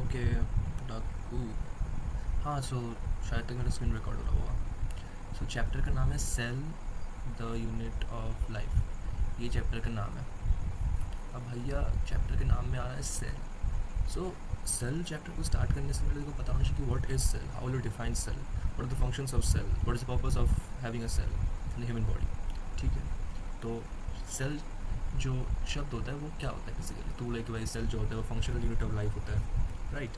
Okay डाकू। हाँ, सो शायद तक मेरा स्क्रीन रिकॉर्ड हो रहा होगा। सो चैप्टर का नाम है cell the unit of life. ये चैप्टर का नाम है। अब भैया चैप्टर के नाम में आ रहा है सेल। सो सेल चैप्टर को स्टार्ट करने से पहले को पता होना चाहिए कि what is cell, how will you define cell, what are the functions of cell, what is the purpose of having a cell in the human body. ठीक है, तो सेल जो शब्द होता है वो क्या होता है बेसिकली, तो लाइक भाई सेल जो होता है वो फंक्शनल यूनिट ऑफ लाइफ होता है, राइट।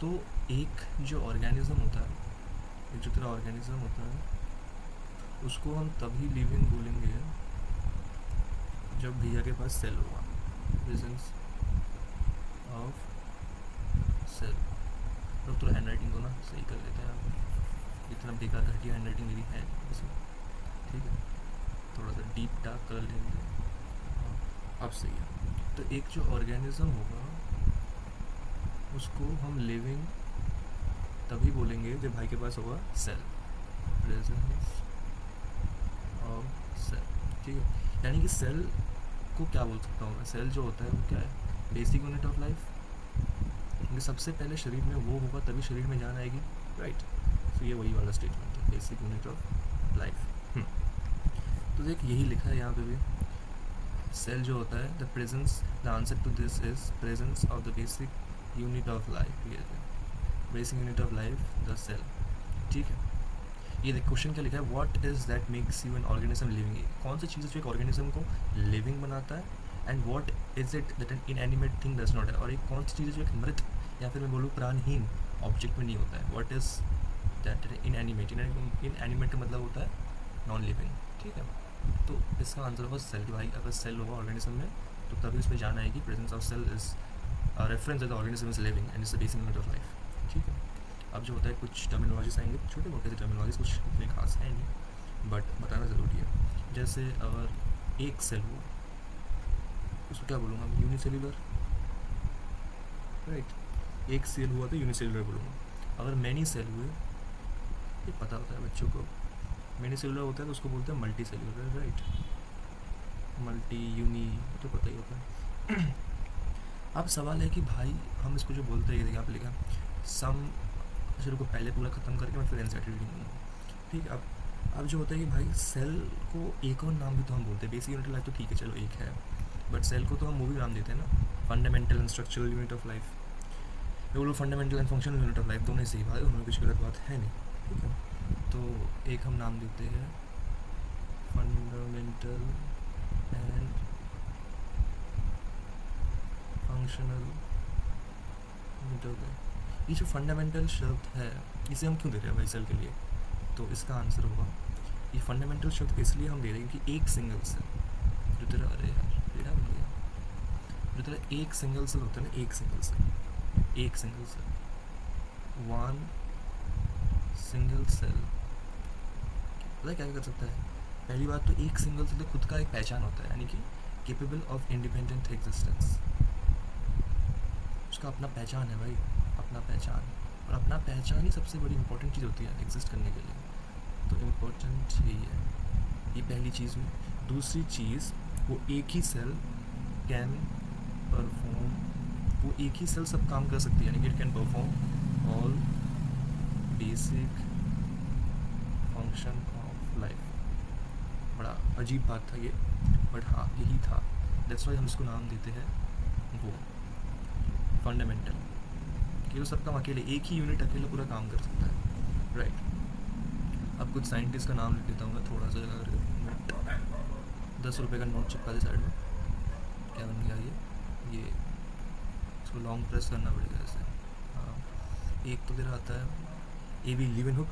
तो एक जो ऑर्गेनिज्म होता है, एक जो तेरा ऑर्गेनिज्म होता है, उसको हम तभी लिविंग बोलेंगे जब भैया के पास सेल होगा, प्रेजेंस ऑफ सेल। अब थोड़ा हैंड राइटिंग को ना सही कर लेते हैं, इतना बेकार घटिया हैंड राइटिंग मेरी है इसमें। ठीक है, थोड़ा सा डीप डार्क कलर लेंगे। हाँ, अब सही है। तो एक जो ऑर्गेनिज्म होगा उसको हम लिविंग तभी बोलेंगे जब भाई के पास होगा सेल, प्रेजेंस ऑफ सेल। ठीक है, यानी कि सेल को क्या बोल सकता हूँ मैं, सेल जो होता है वो क्या है, बेसिक यूनिट ऑफ लाइफ। क्योंकि सबसे पहले शरीर में वो होगा तभी शरीर में जान आएगी, राइट। तो ये वही वाला स्टेटमेंट है, बेसिक यूनिट ऑफ लाइफ। तो देख यही लिखा है यहाँ पे भी, सेल जो होता है the presence, the answer to this is presence of the basic unit of life. ये basic unit of life the cell. ठीक है, ये देख क्वेश्चन क्या लिखा है, what is that makes you an organism living. कौन सी चीज़ जो एक ऑर्गेनिज्म को लिविंग बनाता है, and what is it that an inanimate thing does not है, और एक कौन सी चीज़ जो एक मृत या फिर मैं बोलूँ प्राणहीन ऑब्जेक्ट में नहीं होता है, what is that inanimate. Inanimate का मतलब होता है नॉन लिविंग। ठीक है, तो इसका आंसर होगा सेल। भाई अगर सेल होगा ऑर्गेनिज्म में तो तभी उस पर जाना है कि presence of cell is reference the organism is living and is the basic unit of life. ठीक है, अब जो होता है कुछ टर्मिनोलॉजीज आएंगे, छोटे मोटे से टर्मिनोलॉजीज, कुछ इतने खास है नहीं बट बताना ज़रूरी है। जैसे अगर एक सेल हो उसको क्या बोलूँगा मैं, यूनिसेल्यूलर, राइट। एक सेल हुआ तो यूनिसेल्यूलर बोलूँगा। अगर मैनी सेल हुए, ये पता होता है बच्चों को, मैनी सेलुलर होता है तो उसको बोलते हैं multicellular, right. Multi uni तो पता ही होता है। अब सवाल है कि भाई हम इसको जो बोलते हैं, यहाँ पे लिखा सम, शुरू को पहले पूरा ख़त्म करके मैं फिर एनसीईआरटी रीडिंग करूँगा। ठीक है, अब जो होता है कि भाई सेल को एक और नाम भी तो हम बोलते हैं, बेसिक यूनिट ऑफ लाइफ तो ठीक है चलो एक है, बट सेल को तो हम वो भी नाम देते हैं ना, fundamental and structural unit of life. वो लोग fundamental and functional unit of life दोनों ही सही बात है, उनमें कुछ गलत बात है नहीं। ठीक है, तो एक हम नाम देते हैं fundamental and functional unit of life. ये जो फंडामेंटल शब्द है इसे हम क्यों दे रहे हैं भाई सेल के लिए, तो इसका आंसर होगा, ये फंडामेंटल शब्द इसलिए हम दे रहे हैं क्योंकि एक सिंगल सेल जो तेरा, अरे यार रेडा बन गया, जो तेरा एक सिंगल सेल होता है ना, एक सिंगल सेल, एक single cell, one single cell, पता है क्या कर सकता है। पहली बात तो एक सिंगल सेल खुद का एक पहचान होता है, यानी कि केपेबल ऑफ इंडिपेंडेंट एग्जिस्टेंस, उसका अपना पहचान है भाई, अपना पहचान। और अपना पहचान ही सबसे बड़ी इंपॉर्टेंट चीज़ होती है एग्जिस्ट करने के लिए, तो इम्पोर्टेंट यही है, ये पहली चीज़ हुई। दूसरी चीज़, वो एक ही सेल कैन परफॉर्म, वो एक ही सेल सब काम कर सकती है, यानी कि it can perform all basic function of life. बड़ा अजीब बात था ये, बट हाँ यही था, दैट्स वाई हम इसको नाम देते हैं वो फंडामेंटल, कि वो सब काम अकेले, एक ही यूनिट अकेले पूरा काम कर सकता है, राइट। अब कुछ साइंटिस्ट का नाम लिख देता हूँ मैं, थोड़ा सा जगह करके, 10 रुपये का नोट चिपका दे साइड में, क्या बन गया ये इसको लॉन्ग प्रेस करना पड़ेगा ऐसे। हाँ, एक तो तेरा आता है एवी लीवेनहुक,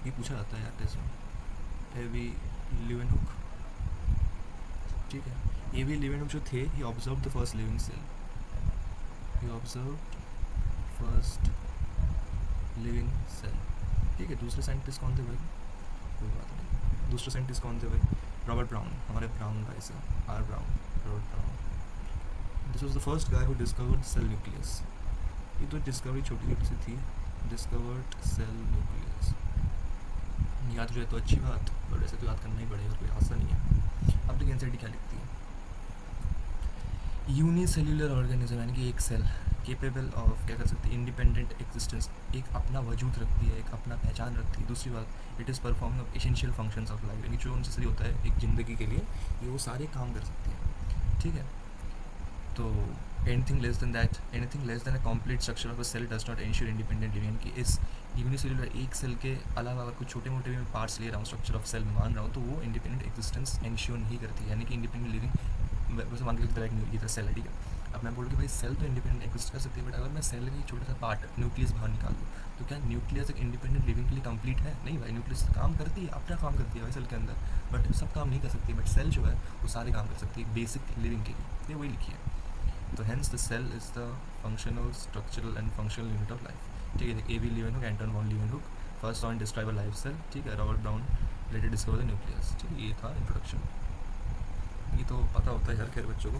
ये पूछा जाता है यार टेस्ट में, एवी लीवेनहुक। ठीक है, एवी लीवेनहुक जो थे, he observed the first living cell, he observed first living cell। ठीक है, दूसरे साइंटिस्ट कौन थे भाई, कोई बात नहीं, दूसरे साइंटिस्ट कौन थे भाई, रॉबर्ट ब्राउन, हमारे ब्राउन भाई से, R Brown, Robert Brown. This was the first guy who discovered cell nucleus. ये तो डिस्कवरी छोटी छोटी सी थी, डिस्कवर्ड सेल न्यूक्लियस। याद हो जाए तो अच्छी बात, बट वैसे तो याद करना ही पड़ेगा, कोई आसान नहीं है। अब देखिए एनसीईआरटी क्या लिखती है, यूनिसेल्यूलर ऑर्गेनिज्म, यानी कि एक सेल केपेबल ऑफ क्या कर सकती है, इंडिपेंडेंट एग्जिस्टेंस, एक अपना वजूद रखती है, एक अपना पहचान रखती है। दूसरी बात, it is performing essential functions of life, यानी जो नेसेसरी होता है एक ज़िंदगी के लिए, ये वो सारे काम कर सकती है। ठीक है, तो anything less than that, anything less than a complete structure of a cell does not ensure independent living, कि इस यूनिसेलुलर एक सेल के अलावा अगर कुछ छोटे मोटे भी मैं पार्ट्स ले रहा हूँ स्ट्रक्चर ऑफ सेल में मान रहा हूँ, तो वो इंडिपेंडेंट एग्जिस्टेंस एंश्योर नहीं करती है, यानी कि इंडिपेंडेंट लिविंग वैसे मान के चलते हैं ये सेल है। ठीक है, अब मैं बोलूँ कि भाई सेल तो इंडिपेंडेंट एग्जिस्ट कर सकती है, बट अगर मैं सेल का एक छोटा सा पार्ट न्यूक्लियस बाहर निकाल दूँ, तो क्या न्यूक्लियस एक इंडिपेंडेंट लिविंग के लिए कंप्लीट है? नहीं भाई, न्यूक्लियस काम करती है, अपना काम करती है भाई सेल के अंदर, बट सब काम नहीं कर सकती। बट सेल जो है वो सारे काम कर सकती है बेसिक लिविंग के लिए, ये वही लिखी है। तो hence the cell is the functional, structural and functional unit of life. ठीक है, A.V. Leeuwenhoek, Anton van Leeuwenhoek, first on describe a life cell. ठीक है, Robert Brown later discover the nucleus. ठीक है, ये था इंट्रोडक्शन। ये तो पता होता है यार खैर बच्चों को,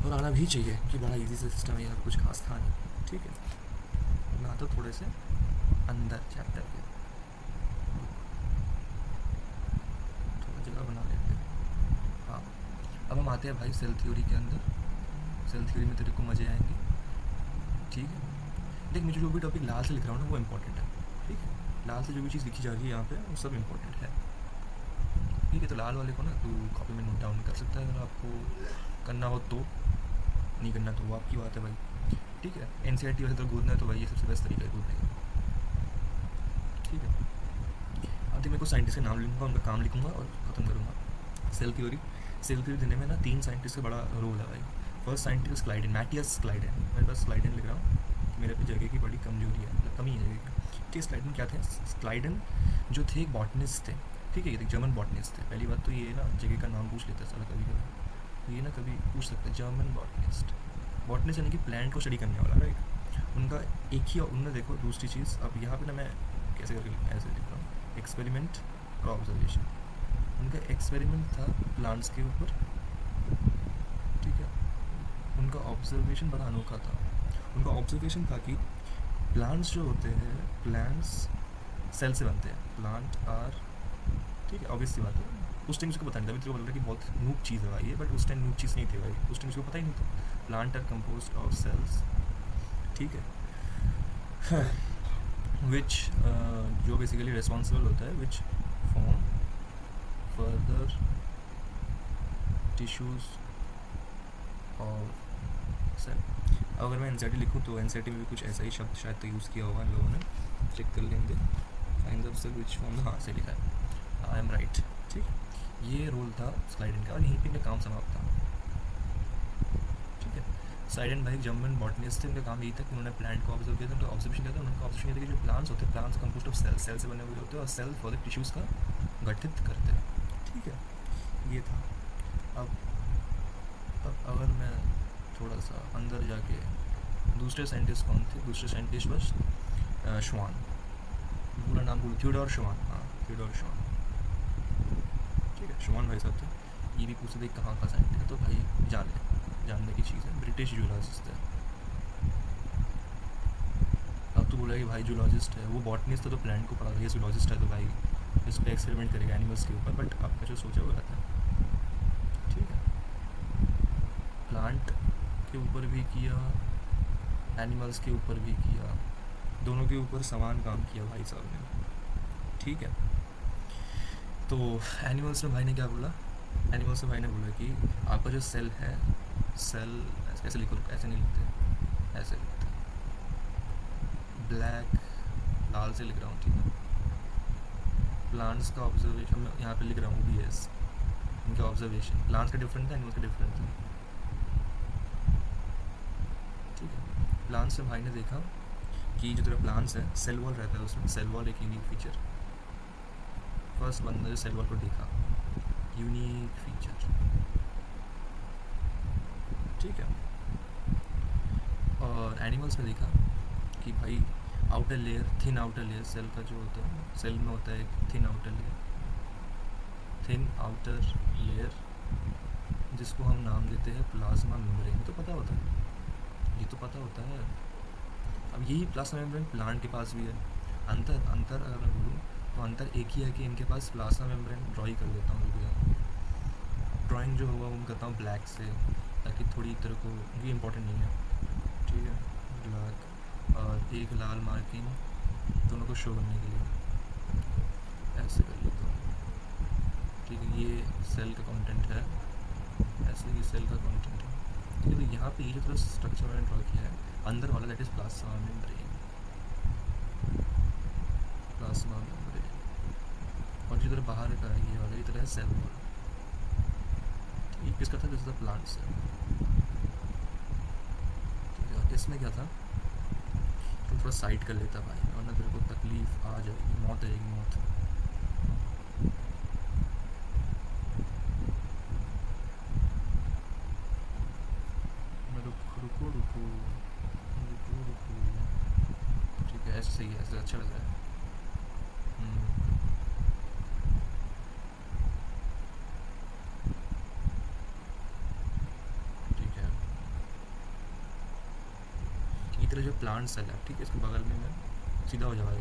और आना भी चाहिए कि बड़ा इजी सा सिस्टम है यार, कुछ खास था नहीं। ठीक है ना, तो थोड़े से अंदर चैप्टर के थोड़ा जगह बना लेते हैं। हाँ, अब हम आते हैं भाई सेल थ्योरी के अंदर। सेल थ्योरी में तेरे को मज़े आएंगे। ठीक है, देख मुझे जो भी टॉपिक लाल से लिख रहा हूँ ना वो इम्पोर्टेंट है। ठीक है, लाल से जो भी चीज़ लिखी जा रही है यहाँ पे वो सब इम्पोर्टेंट है। ठीक है, तो लाल वाले को ना तू कॉपी में नोट डाउन कर सकता है अगर आपको करना हो तो, नहीं करना तो वो आपकी बात है भाई। ठीक है, NCERT वैसे तो कूदना है तो भाई ये सबसे बेस्ट तरीका है कूदने का। ठीक है, अब देख मेरे को साइंटिस्ट के नाम लिखूँगा, उनका काम लिखूँगा और ख़त्म करूँगा। सेल थ्योरी देने में ना 3 साइंटिस्ट का बड़ा रोल है भाई। फर्स्ट साइंटिस्ट क्लाइडेन, मैटियस क्लाइडेन, मेरे पास क्लाइडेन लिख रहा हूँ, मेरे पे जगह की बड़ी कमजोरी है, मतलब कमी है जगह की। ठीक है, क्लाइडेन क्या थे? क्लाइडेन जो थे एक बॉटनिस्ट थे। ठीक है, ये जर्मन बॉटनिस्ट थे। पहली बात तो ये ना जगह का नाम पूछ लेते हैं साला कभी कभी, तो ये ना कभी पूछ सकते हैं, जर्मन बॉटनिस्ट। बॉटनिस्ट यानी कि प्लांट को स्टडी करने वाला, राइट। उनका एक ही, उनने देखो दूसरी चीज़, अब यहाँ पे ना मैं कैसे करके ऐसे लिख रहा हूँ, एक्सपेरिमेंट और ऑब्जर्वेशन। उनका एक्सपेरिमेंट था प्लांट्स के ऊपर। ठीक है, उनका ऑब्जर्वेशन बड़ा अनोखा था। उनका ऑब्जर्वेशन था कि प्लांट्स जो होते हैं, प्लांट्स सेल से बनते हैं, प्लांट आर, ठीक है ऑब्वियस सी बात है, उस टाइम उसको पता नहीं था, अभी तेरे को बोल रहा है कि बहुत नूब चीज़ है भाई ये, बट उस टाइम नूब चीज़ नहीं थी भाई, उस टाइम उसको पता ही नहीं था। Plant are composed of cells. ठीक है, विच जो बेसिकली रिस्पॉन्सिबल होता है, which form further tissues of cell. अगर मैं NCERT लिखूँ तो NCERT में भी कुछ ऐसा ही शब्द शायद तो यूज़ किया होगा इन लोगों ने, चेक कर लेंगे। Kind of cell which form, हाँ से लिखा है, आई एम राइट। ठीक है, ये रोल था स्लाइडन का, और यहीं पे इनका काम समाप्त था। ठीक है, स्लाइडन भाई जर्मन बॉटनिस्ट थे, उनका काम यही था कि उन्होंने प्लांट को ऑब्जर्व किया था, उनका ऑब्जर्वेशन किया था। उन्होंने ऑब्जर्वेशन किया था कि जो प्लांट्स होते हैं, plants composed of cell, cell से बने हुए होते हैं, और सेल फॉर द टिश्यूज़ का गठित करते हैं। ठीक है, ये था। अब अगर मैं थोड़ा सा अंदर जाके, दूसरे साइंटिस्ट कौन थे? दूसरे साइंटिस्ट बस श्वान, पूरा नाम बोलो, थियोडोर श्वान। हाँ, थियोडोर श्वान। ठीक है, श्वान भाई साहब थे। ये भी पूछते थे कहाँ का साइंटिस्ट है, तो भाई जानने की चीज़ है, ब्रिटिश जूलॉजिस्ट है। अब तो बोला कि भाई जूलॉजिस्ट है, वो बॉटनिस्ट था तो प्लांट को पढ़ा, ये जूलॉजिस्ट है तो भाई इस पर एक्सपेरिमेंट करेगा एनिमल्स के ऊपर, बट आपका जो सोचा हुआ था। ठीक है, प्लांट के ऊपर भी किया, एनिमल्स के ऊपर भी किया, दोनों के ऊपर समान काम किया भाई साहब ने। ठीक है, तो एनिमल्स में भाई ने क्या बोला? एनिमल्स में भाई ने बोला कि आपका जो सेल है, सेल ऐसे लिखो, ऐसे नहीं लिखते, ऐसे लिखते, ब्लैक लाल से लिख रहा हूँ। ठीक है, प्लांट्स का ऑब्जर्वेशन मैं यहाँ पे लिख रहा हूँ OBS, इनका ऑब्जर्वेशन, प्लांट्स का डिफरेंट था, एनिमल्स का डिफरेंट था। ठीक है, प्लांट्स में भाई ने देखा कि जो तेरा प्लांट्स है, सेल वॉल रहता है उसमें, सेल वॉल एक यूनिक फीचर। फर्स्ट बंदा जो सेल वॉल को देखा, यूनिक फीचर। ठीक है, और एनिमल्स में देखा कि भाई outer layer, thin outer layer cell का जो होता है, सेल में होता है एक thin outer layer, thin outer layer, जिसको हम नाम देते हैं प्लाज्मा मेम्ब्रेन। तो पता होता है, ये तो पता होता है। अब यही प्लाज्मा मेम्ब्रेन प्लांट के पास भी है। अंतर अगर मैं बोलूँ तो अंतर एक ही है कि इनके पास प्लाज्मा मेम्ब्रेन, ड्रॉ ही कर देता हूँ रुक, ड्राइंग जो होगा वो मैं करता हूँ ब्लैक से, ताकि थोड़ी तरह को, ये इंपॉर्टेंट नहीं है। ठीक एक लाल मार्किंग दोनों को शो करने के लिए ऐसे कर लेता हूँ, ठीक है। ये सेल का कंटेंट है, ऐसे ये सेल का कंटेंट है, ठीक है। तो यहाँ पे ये जो थोड़ा स्ट्रक्चर मैंने ड्रॉ किया है अंदर वाला, that is plasma membrane, plasma membrane. और जो तरह बाहर का ये वाला, ये तरह है सेल वॉल। ये किसका था? This is the plant cell, ठीक है। और इसमें क्या था, तो थोड़ा साइड कर लेता भाई, वरना तेरे को तकलीफ आ जाएगी, मौत आएगी, मौत। रुको रुको रुको रुको, ठीक है। ऐसे सही है, ऐसे अच्छा लग रहा है। ठीक है। ये तरह जो प्लांट सेल है, ठीक है, इसके बगल में मैं सीधा हो जाएगा,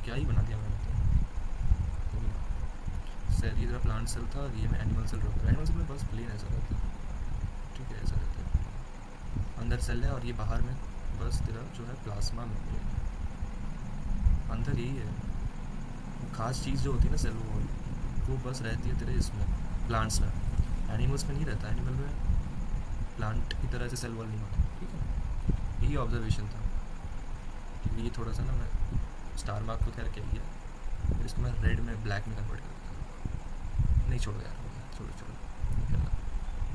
क्या ही बना दिया मैंने तो सेल। ये तरह प्लांट सेल था और ये मैं एनिमल सेल रखा। एनिमल सेल में बस प्लेन ऐसा रहता है, ठीक है, ऐसा रहता है। अंदर सेल है और ये बाहर में बस तेरा जो है प्लाज्मा मेम्ब्रेन, अंदर यही है। खास चीज़ जो होती है ना सेल वॉल, वो बस रहती है तेरे इसमें प्लांट्स में, एनिमल्स में नहीं रहता। एनिमल में प्लांट की तरह से सेल वॉल नहीं होता, ठीक है। यही ऑब्जर्वेशन था, ठीक है। ये थोड़ा सा ना मैं स्टार मार्क को खैर कह दिया, फिर इसको मैं रेड में ब्लैक में कन्वर्ट कर देता। नहीं छोड़ो यार, छोड़ो छोड़ो,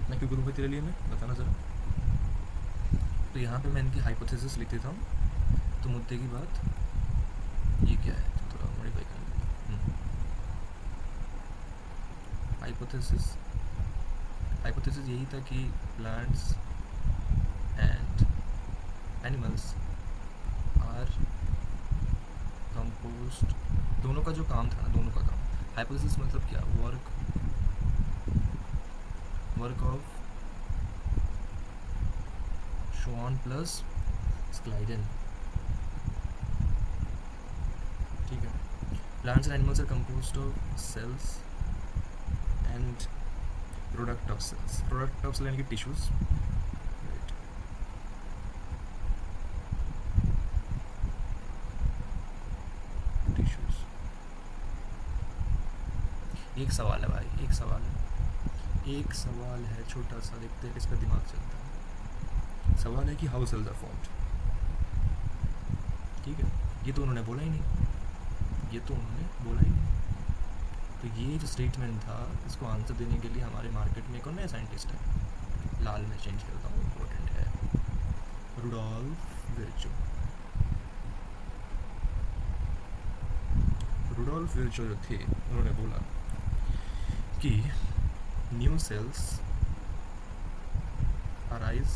इतना क्यों करूँगा तेरे लिए मैं, बताना ज़रा। तो यहाँ पे मैं इनकी हाइपोथेसिस लिख देता हूँ। तो मुद्दे की बात ये क्या है, तो थोड़ा मॉडिफाई कर लेते। हाइपोथेसिस यही था कि plants and animals are composed, दोनों का जो काम था ना, दोनों का काम। हाइपोथेसिस मतलब क्या, work of Schwann plus Schleiden, ठीक है। Plants and animals are composed of cells and product of cells. Product of cell यानी कि टिश्यूज, एक सवाल है भाई, एक सवाल है छोटा सा, देखते हैं किसका दिमाग चलता है। सवाल है कि हाउ सेल्स आर फॉर्म्ड, ठीक है। ये तो उन्होंने बोला ही नहीं, तो ये जो स्टेटमेंट था, इसको आंसर देने के लिए हमारे मार्केट में एक और नया साइंटिस्ट है, लाल में चेंज करता हूँ, इम्पोर्टेंट है, रुडोल्फ विर्चो जो थे, उन्होंने बोला कि new cells arise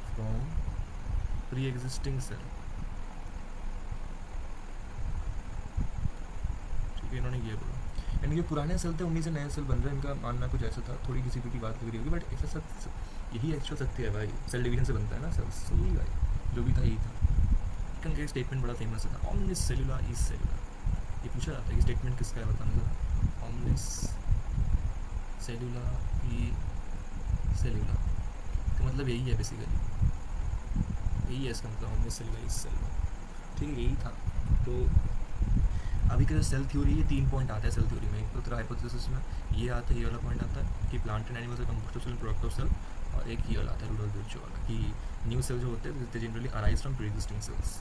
from pre existing cell, ठीक है। इन्होंने ये बोला, यानी कि पुराने सेल थे, उन्हीं से नए सेल बन रहे हैं। इनका मानना कुछ ऐसा था, थोड़ी किसी की बात लग रही होगी, बट ऐसा सब यही एक्चुअल सत्य है भाई। सेल डिवीजन से बनता है ना सेल्स, यही भाई जो भी था, यही था। इनका स्टेटमेंट बड़ा फेमस था, ऑमनिस सेलुला इज सेलुला। ये पूछा जाता है कि स्टेटमेंट किसका है, बताना जरा। ऑमनिस सेलुला ई सेलुला का मतलब यही है बेसिकली, यही है इसका मतलब, ऑमनिस सेलुला इज सेलुला, ठीक है, यही था। तो अभी का जो सेल थ्योरी, ये 3 पॉइंट आते हैं सेल थ्योरी में। एक तो तेरा हाइपोथेसिस में ये आता है, ये वाला पॉइंट आता है कि plant and animals are composed of cell, product of cell. और एक ये वाला आता है रुडोल्फ विर्चो वाला, कि न्यू सेल जो होते हैं generally arise from pre existing cells,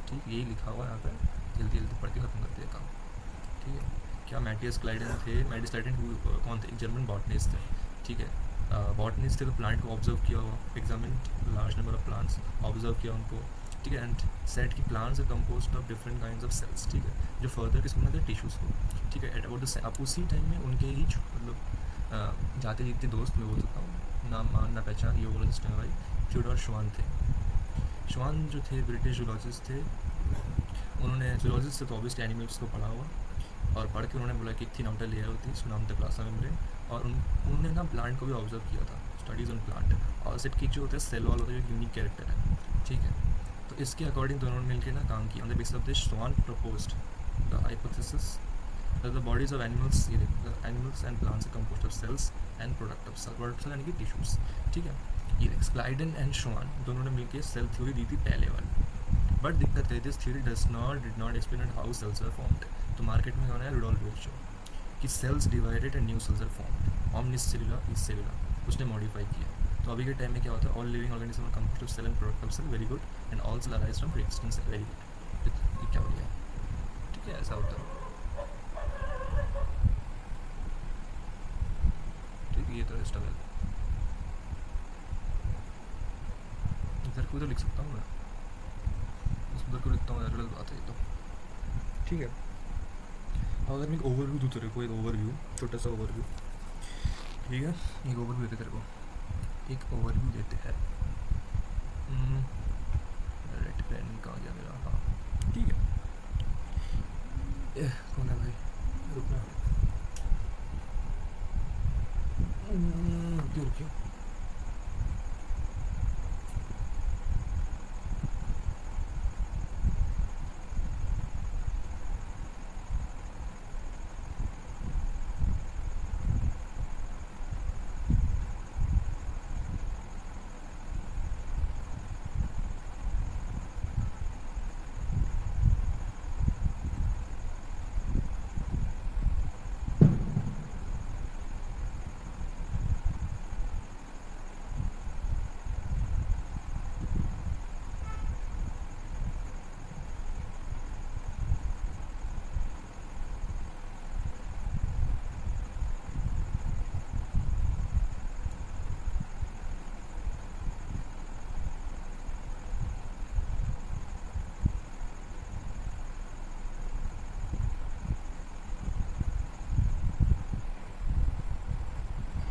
ठीक। यही लिखा हुआ है यहाँ पर, जल्दी जल्दी पढ़ के खत्म करते हैं काम, ठीक है। क्या मैटियस क्लाइडेन थे, मैटियस क्लाइडेन कौन थे, एक जर्मन बॉटनिस्ट थे, ठीक है। बॉटनिस्ट थे, तो प्लांट को ऑब्जर्व किया हुआ, examined large number of plants, observe किया उनको, ठीक है। एंड सेट की plants are composed of different kinds of cells, ठीक है, जो फर्दर किसको बनाते हैं, टिश्यूज़ को, ठीक है। एट अबाउट द अब उसी टाइम में उनके ही मतलब जाते जीते दोस्त मैं बोल सकता हूँ, नाम ना पहचान, ये ओवरलिस्ट है भाई, थियोडोर श्वान थे। श्वान जो थे ब्रिटिश जूलॉजिस्ट थे, उन्होंने जूलॉजिस्ट से तो ऑब्वियसली एनिमल्स को पढ़ा हुआ, और पढ़ के उन्होंने बोला कि एक थीन आउटर लेयर होती है, इसका नाम था प्लाज्मा मेम्ब्रेन। और उन्होंने ना प्लांट को भी ऑब्जर्व किया था, स्टडीज़ ऑन प्लांट। और सेट की जो होता है सेल वॉल होता है, जो यूनिक कैरेक्टर है, ठीक है। तो इसके अकॉर्डिंग दोनों ने मिलकर ना काम किया। On the basis of this Schwann proposed the hypothesis that the bodies of animals, ये the animals and plants are composed of cells and product of cell, product यानी कि टिश्यूज़, ठीक है। ये स्क्लाइडेन एंड श्वान दोनों ने मिलकर सेल थ्योरी दी थी पहले वाली, बट दिक्कत है this theory did not explain how cells are formed. तो मार्केट में कौन है रुडोल्फ विर्चो कि cells divided and new cells are formed omnis cellular is cellular उसने मॉडिफाई किया. तो अभी के टाइम में क्या होता है all living organism are composed of cell and product of cell very good and all cell arise from preexisting cell very good. ये क्या हो गया ठीक है ऐसा होता है ठीक है. ये तो स्ट्रगल इधर को तो लिख सकता हूँ मैं उधर को लिखता हूँ अलग बात है ये तो ठीक है. अब अगर मैं एक ओवरव्यू दूँ तेरे को एक ओवरव्यू छोटा सा ओवरव्यू ठीक है एक ओवरव्यू देते तेरे को एक ओवरव्यू देते हैं. रेड पेन कहाँ गया मेरा हाँ ठीक है. कौन है भाई रुकना रुकियो रुकियो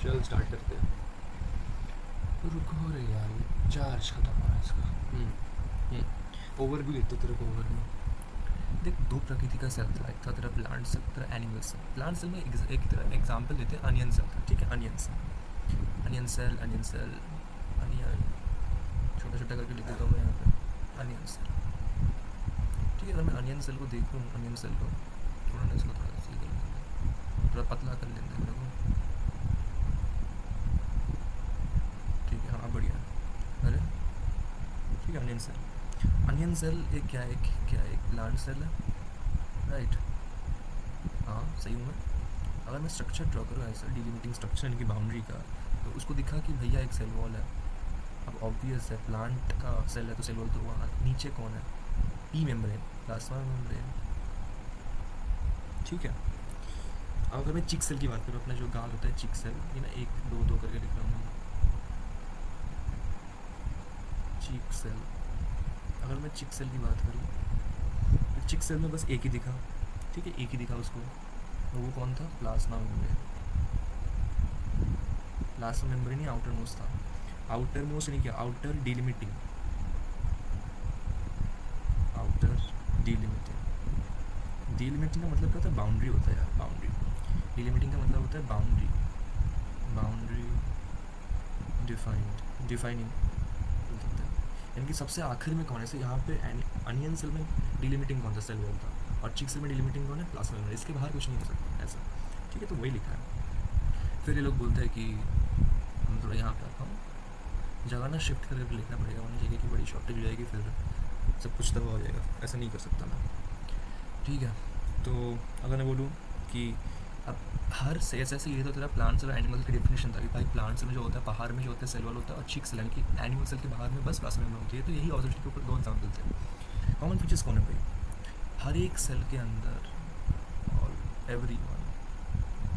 चल स्टार्ट करते हैं. रुको रे यार ये चार्ज खत्म हो रहा है इसका. ओवरव्यू देते तेरे को ओवरव्यू देख दो प्रकृति का सेल था एक था तेरा प्लांट सेल तेरा एनिमल सेल. प्लांट सेल में एक तरह एग्जाम्पल देते हैं अनियन सेल का ठीक है onion cell onion cell onion cell onion छोटा छोटा करके लिख देता हूँ मैं यहाँ पे अनियन सेल ठीक है. अगर मैं अनियन सेल को देखूँ अनियन सेल को थोड़ा ना इसको थोड़ा सही कर लेंगे थोड़ा पतला कर लेंगे मेरे को ठीक है हाँ बढ़िया. अरे ठीक है अनियन सेल एक क्या एक प्लांट सेल है राइट हाँ सही हूँ मैं. अगर मैं स्ट्रक्चर ड्रॉ करूँ ऐसा डिलिमिटिंग स्ट्रक्चर इनकी बाउंड्री का तो उसको दिखा कि भैया एक सेल वॉल है. अब ऑब्वियस है प्लांट का सेल है तो सेल वॉल तो वहाँ नीचे कौन है पी मेम्ब्रेन प्लाज्मा मेम्ब्रेन ठीक है. अब अगर मैं चिक सेल की बात करूँ अपना जो गाल होता है चिक सेल ये मैं एक दो करके लिख रहा हूँ चिक सेल. अगर मैं चिक सेल की बात करूँ तो चिक सेल में बस एक ही दिखा ठीक है एक ही दिखा उसको वो कौन था प्लाज्मा मेम्ब्रेन. प्लाज्मा मेम्ब्रेन ही आउटर मोस्ट था. आउटर मोस्ट नहीं क्या आउटर डिलिमिटिंग डिलिमिटिंग का मतलब क्या होता है बाउंड्री होता है यार बाउंड्री. डिलिमिटिंग का मतलब होता है बाउंड्री डिफाइनिंग यानी कि सबसे आखिर में कौन है. यहाँ पे अनियन सेल में डिलिमिटिंग कौन सा सेल वॉल था और चिक सेल में डिलिमिटिंग कौन है प्लाज्मा मेम्ब्रेन. इसके बाहर कुछ नहीं हो सकता ऐसा ठीक है. तो वही लिखा है. फिर ये लोग बोलते हैं कि हम थोड़ा यहाँ पे आता हूँ जगह ना शिफ्ट करके लिखना पड़ेगा वरना जगह की बड़ी शॉर्टेज हो जाएगी फिर सब कुछ तबाह हो जाएगा. ऐसा नहीं कर सकता मैं ठीक है. तो अगर मैं बोलूँ कि अब हर से ऐसे ये तो तेरा प्लांट सेल और एनिमल की डेफिनेशन था कि भाई प्लांट सेल में जो होता है बाहर में जो होता है सेल वाल होता है और चिक सेल यानी कि एनिमल सेल के बाहर में बस प्लाज्मा मेम्ब्रेन होती है. तो यही ऑब्जर्वेशन के ऊपर दो एग्जाम्पल थे. कॉमन फीचर्स कौन है भाई हर एक सेल के अंदर और एवरी वन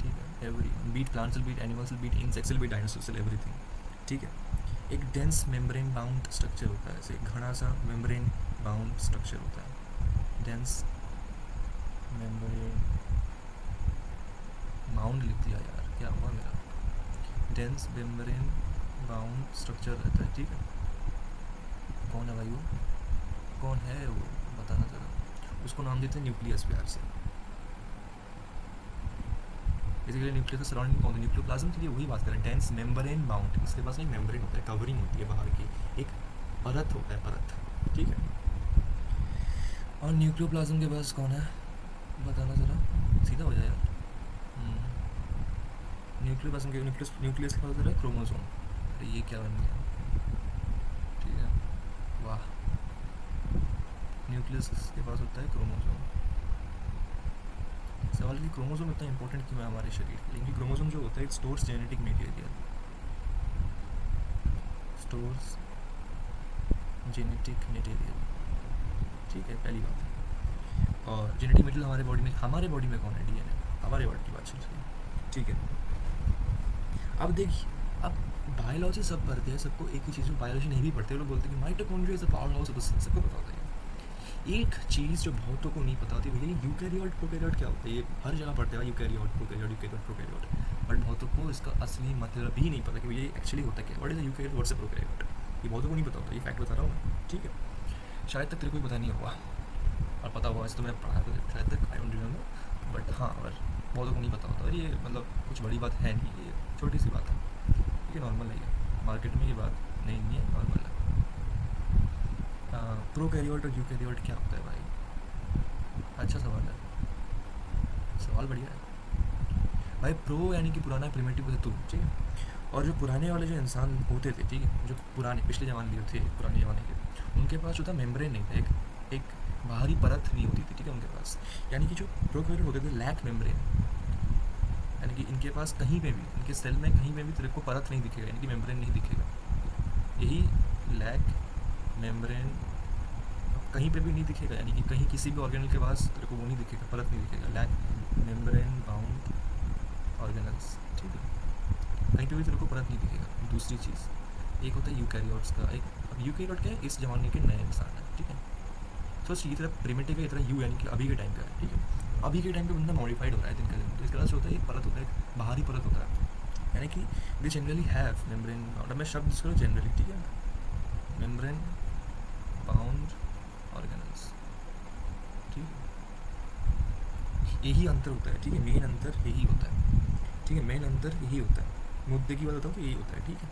ठीक है every be it plant cell be it animal cell be it insect cell be it dinosaur cell everything ठीक है. एक डेंस मेम्ब्रेन बाउंड स्ट्रक्चर होता है ऐसे घना सा मेम्ब्रेन बाउंड स्ट्रक्चर होता है डेंस मेम्ब्रेन बाउंड लिख दिया यार क्या हुआ मेरा डेंस मेम्ब्रेन बाउंड स्ट्रक्चर रहता है ठीक है. कौन है भाई वो कौन है वो बताना ज़रा. उसको नाम देते हैं न्यूक्लियस प्यार से. बेसिकली न्यूक्लियस का सराउंडिंग कौन है न्यूक्लियोप्लाज्म के लिए वही बात करें डेंस मेम्ब्रेन बाउंड. इसके पास नहीं मेम्ब्रेन होता है कवरिंग होती है बाहर की एक परत होता है परत ठीक है. और न्यूक्लियोप्लाज्म के पास कौन है बताना ज़रा सीधा हो जाए यार. न्यूक्लियोप्लाज्म के न्यूक्लियस के पास होता है क्रोमोसोम. अरे ये क्या बन गया ठीक है वाह न्यूक्लियस के पास होता है क्रोमोसोम। सवाल कि क्रोमोसोम इतना इंपॉर्टेंट क्यों है हमारे शरीर के लिए? क्योंकि क्रोमोसोम जो होता है it stores genetic material, stores genetic material, ठीक है, पहली बात है। और जेनेटिक मटेरियल हमारे बॉडी में कौन है? डीएनए, हमारे बॉडी की बात चल रही है, ठीक है। अब देखिए, अब बायोलॉजी सब पढ़ते हैं, सबको एक ही चीज़ में बायोलॉजी नहीं भी पढ़ते, लोग बोलते हैं कि mitochondria is the powerhouse of the cell, सबको पता होता है। एक चीज़ जो बहुतों को नहीं पता होती भैया, ये यूकैरियोट प्रोकैरियोट क्या होता है? ये हर जगह पढ़ते हैं यूकैरियोट प्रोकैरियोट, बट बहुतों को इसका असली मतलब भी नहीं पता कि ये एक्चुअली होता क्या है। What is eukaryote, what's a prokaryote, ये बहुतों को नहीं पता होता। ये फैक्ट बता रहा हूँ मैं, ठीक है। शायद तक तेरे को पता नहीं होगा, और पता हुआ इस तो मैंने पढ़ा था शायद तक, आई डोंट रिमेंबर, बट हाँ, और बहुतों को नहीं पता होता। और ये मतलब कुछ बड़ी बात है नहीं, ये छोटी सी बात है, ये नॉर्मल है, ये मार्केट में ये बात नहीं है, नॉर्मल है। प्रोकैरियोट और यूकैरियोट क्या होता है भाई? अच्छा सवाल है, सवाल बढ़िया है भाई। प्रो यानी कि पुराना, प्रिमिटिव है तू, ठीक है। और जो पुराने वाले जो इंसान होते थे, ठीक है, जो पुराने पिछले ज़माने के थे, पुराने ज़माने के, उनके पास जो था मेम्ब्रेन नहीं था, एक बाहरी परत नहीं होती थी, ठीक है, उनके पास। यानी कि जो प्रोकैरियोट होते थे लैक मेम्ब्रेन, यानी कि इनके पास कहीं पे भी, इनके सेल में कहीं पे भी तेरे को परत नहीं दिखेगा, यानी कि मेम्ब्रेन नहीं दिखेगा। यही लैक मेम्ब्रेन कहीं पे भी नहीं दिखेगा, यानी कि कहीं किसी भी ऑर्गेनल के पास तेरे को वो नहीं दिखेगा, परत नहीं दिखेगा, लैक मेम्ब्रेन बाउंड ऑर्गेनल्स, ठीक है, कहीं पे भी तेरे को परत नहीं दिखेगा। दूसरी चीज़, एक होता है यूकैरियोट्स का, एक, अब यूकैरियोट क्या है? इस जमाने के नए इंसान है, ठीक है। तो ये तरह प्रिमिटिव है, ये तरह यू, यानी कि अभी के टाइम का है, ठीक है। अभी के टाइम पे बंदा मॉडिफाइड हो रहा है दिन का दिन, तो इसके पास होता है एक परत होता है, एक बाहरी परत होता है, यानी कि they generally have membrane bound, मैं शब्द यूज़ करूँ जनरली, ठीक है, मेम्ब्रेन बाउंड ऑर्गेनल्स, ठीक है। यही अंतर होता है, ठीक है, मेन अंतर यही होता है, ठीक है, मेन अंतर यही होता है। मुद्दे की बात बताऊँ तो यही होता है, ठीक है।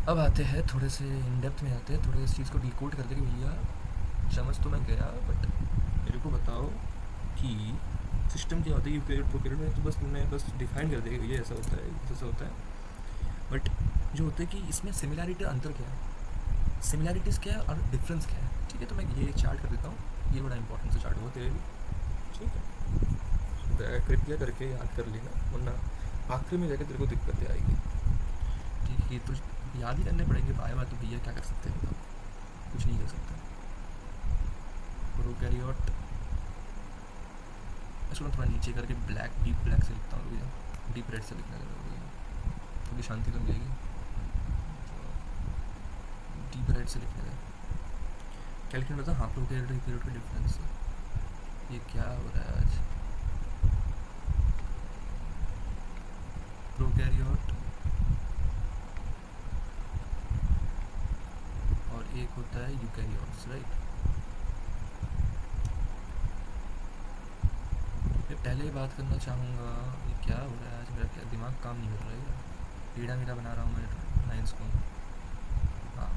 अब आते हैं थोड़े से इन डेप्थ में, आते हैं थोड़े इस चीज़ को डिकोड करके कि भैया समझ तो मैं गया, बट मेरे को बताओ कि सिस्टम क्या होता है यूकैरियोट प्रोकैरियोट में। तो बस तुमने बस डिफाइन कर दिया कि ये ऐसा होता है, ऐसा होता है, बट जो होता है कि इसमें सिमिलैरिटी, अंतर क्या है, सिमिलैरिटीज़ क्या है और डिफरेंस क्या है, ठीक है। तो मैं ये चार्ट कर देता हूँ, ये बड़ा इंपॉर्टेंट सा चार्ट होगा तेरे लिए, ठीक है, कृपया करके याद कर लेना, वरना आखिर में जाकर तेरे को दिक्कतें आएगी, ठीक है। ये तो याद ही करने पड़ेंगे, बाय बाय, तो भैया क्या कर सकते हैं, बताओ, कुछ नहीं कर सकते। प्रोकैरियोट, इसको थोड़ा नीचे करके ब्लैक, डीप ब्लैक से लिखता हूँ भैया, डीप रेड से लिखने लगा भैया, थोड़ी शांति तो मिलेगी, तो डीप रेड से लिखने लगा। कैलकुलेट होता है, हाँ, प्रोकैरियोट और यूकैरियोट का डिफरेंस। ये क्या हो रहा है आज? प्रोकैरियोट और एक होता है यूकैरियोट्स, राइट। मैं पहले बात करना चाहूँगा, ये क्या हो रहा है आज, मेरा क्या दिमाग काम नहीं कर रहा है, टेढ़ा मेढ़ा बना रहा हूँ मैं लाइन्स को। हाँ,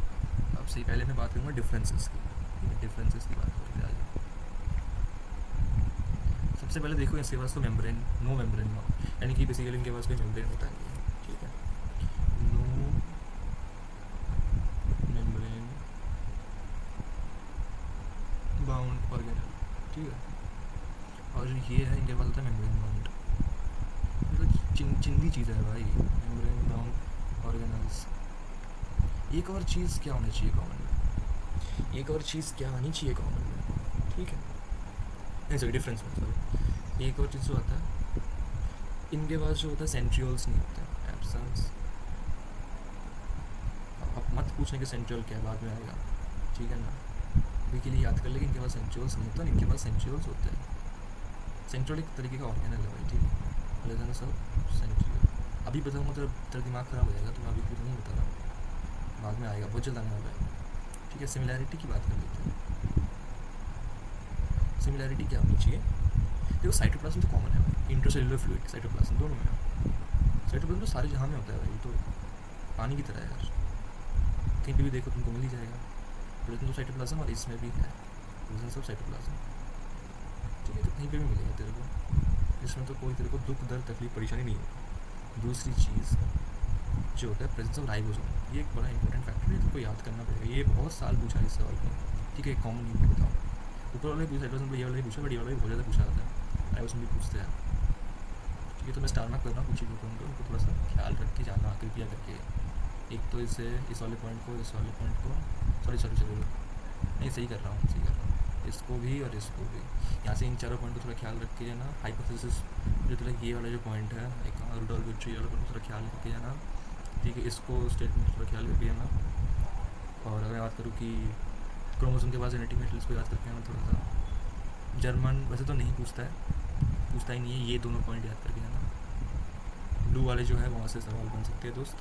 अब सही, पहले मैं बात करूँगा डिफरेंसेस की, ठीक है, डिफरेंसेस की बात करेंगे आज। सबसे पहले देखो, इसके पास तो मेम्ब्रेन, नो मेम्ब्रेन, नो, यानी कि बेसिकली इनके पास कोई मेम्ब्रेन होता नहीं है, ठीक है, नो मेम्ब्रेन बाउंड ऑर्गेनल, ठीक है। और जो ये है, इनके पास होता है मेम्ब्रेन बाउंड, मतलब चिंदी चीज़ है भाई, मेम्ब्रेन बाउंड ऑर्गेनल्स। एक और चीज़ क्या होनी चाहिए कॉमन में, एक और चीज़ क्या आनी चाहिए कॉमन में, ठीक है, नहीं सॉरी, डिफरेंस में, सॉरी, एक और चीज़ जो आता है, इनके पास जो होता है सेंट्रियोल्स नहीं होते हैं, एब्सेंस। अब मत पूछने के सेंट्रियोल क्या है, बाद में आएगा, ठीक है ना, अभी के लिए याद कर ले कि इनके पास सेंट्रियोल्स नहीं होता, इनके पास सेंट्रियोल्स होते हैं। सेंट्रियोल एक तरीके का ऑर्गेनल है भाई, ठीक है, लेकिन सब सेंट्रियोल, अभी बताऊँगा तो तेरा दिमाग ख़राब हो जाएगा, तो मैं अभी कुछ नहीं बता रहा, बाद में आएगा, बहुत जल्द आने वाला है, ठीक है। सिमिलैरिटी की बात कर लेते हैं, सिमिलैरिटी क्या होनी चाहिए? देखो, साइटोप्लाज्म तो कॉमन है भाई, इंट्रासेल्युलर फ्लूइड, साइटोप्लाज्म दोनों में है, साइटोप्लाज्म तो सारे जहाँ में होता है भाई, तो पानी की तरह है यार, कहीं पे भी देखो तुमको मिल ही जाएगा, प्रोटीन तो साइटोप्लाज्म और इसमें भी है, प्रेजेंस सब साइटोप्लाज्म, ठीक है, तो कहीं पे भी मिलेगा तेरे को, इसमें तो कोई तेरे को दुख दर्द तकलीफ परेशानी नहीं होगी। दूसरी चीज़ जो होता है प्रेजेंस ऑफ राइबोसोम, ये एक बड़ा इंपॉर्टेंट फैक्टर है, तुमको याद करना पड़ेगा, ये बहुत साल पूछा है इस सवाल को, ठीक है, एक कॉमन यूनिट बताओ। ऊपर वाला भी पूछा, ये वाला भी पूछा, बट ये वाला भी बहुत ज़्यादा पूछा जाता है, आई उसमें भी पूछते हैं। ठीक है, तो मैं स्टार मार्क कर रहा हूँ कुछ चीज़ों को, उनको थोड़ा सा ख्याल रख के जाना कृपया करके। एक तो इसे इस वाले पॉइंट को, इस वाले पॉइंट को, सॉरी सॉरी सॉरी, नहीं सही कर रहा हूँ, सही कर रहा हूँ, इसको भी और इसको भी। यहाँ से इन चारों पॉइंट को थोड़ा ख्याल रख के जाना। हाइपोथेसिस जो थोड़ा ये वाला जो पॉइंट है, एक रुडोल्फ विट्री वाला पॉइंट थोड़ा ख्याल करके जाना। ठीक है, इसको स्टेटमेंट थोड़ा ख्याल करके जाना। और अगर बात करूँ कि क्रोमोसोम के पास जेनेटिक मेटेरियल्स को याद करके आना थोड़ा सा। जर्मन वैसे तो नहीं पूछता ही नहीं है, ये दोनों पॉइंट याद करके आना। ब्लू वाले जो है वहाँ से सवाल बन सकते हैं दोस्त।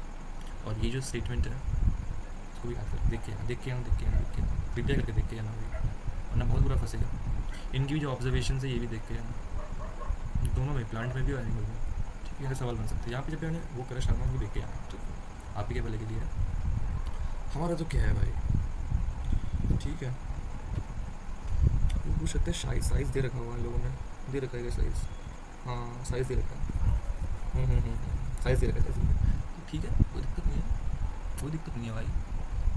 और ये जो स्टेटमेंट है उसको भी याद कर देख के आना, कृपया करके देख के आना भाई, वरना बहुत बुरा फंसेगा। इनकी भी जो ऑब्जर्वेशन है ये भी देख के आना, दोनों में, प्लांट में भी और एनिमल में। ठीक है, ऐसे सवाल बन सकते हैं। यहाँ पे जब मैंने वो करा शर्मा भी देख के आना। तो आप ही के पहले के लिए हमारा तो क्या है भाई, ठीक है। वो पूछ सकते हैं साइज़ दे रखा हुआ लोगों ने, दे रखा है साइज़, हाँ साइज़ दे रखा है, साइज़ दे रखा है, तो ठीक है, कोई दिक्कत नहीं है, कोई दिक्कत नहीं है भाई,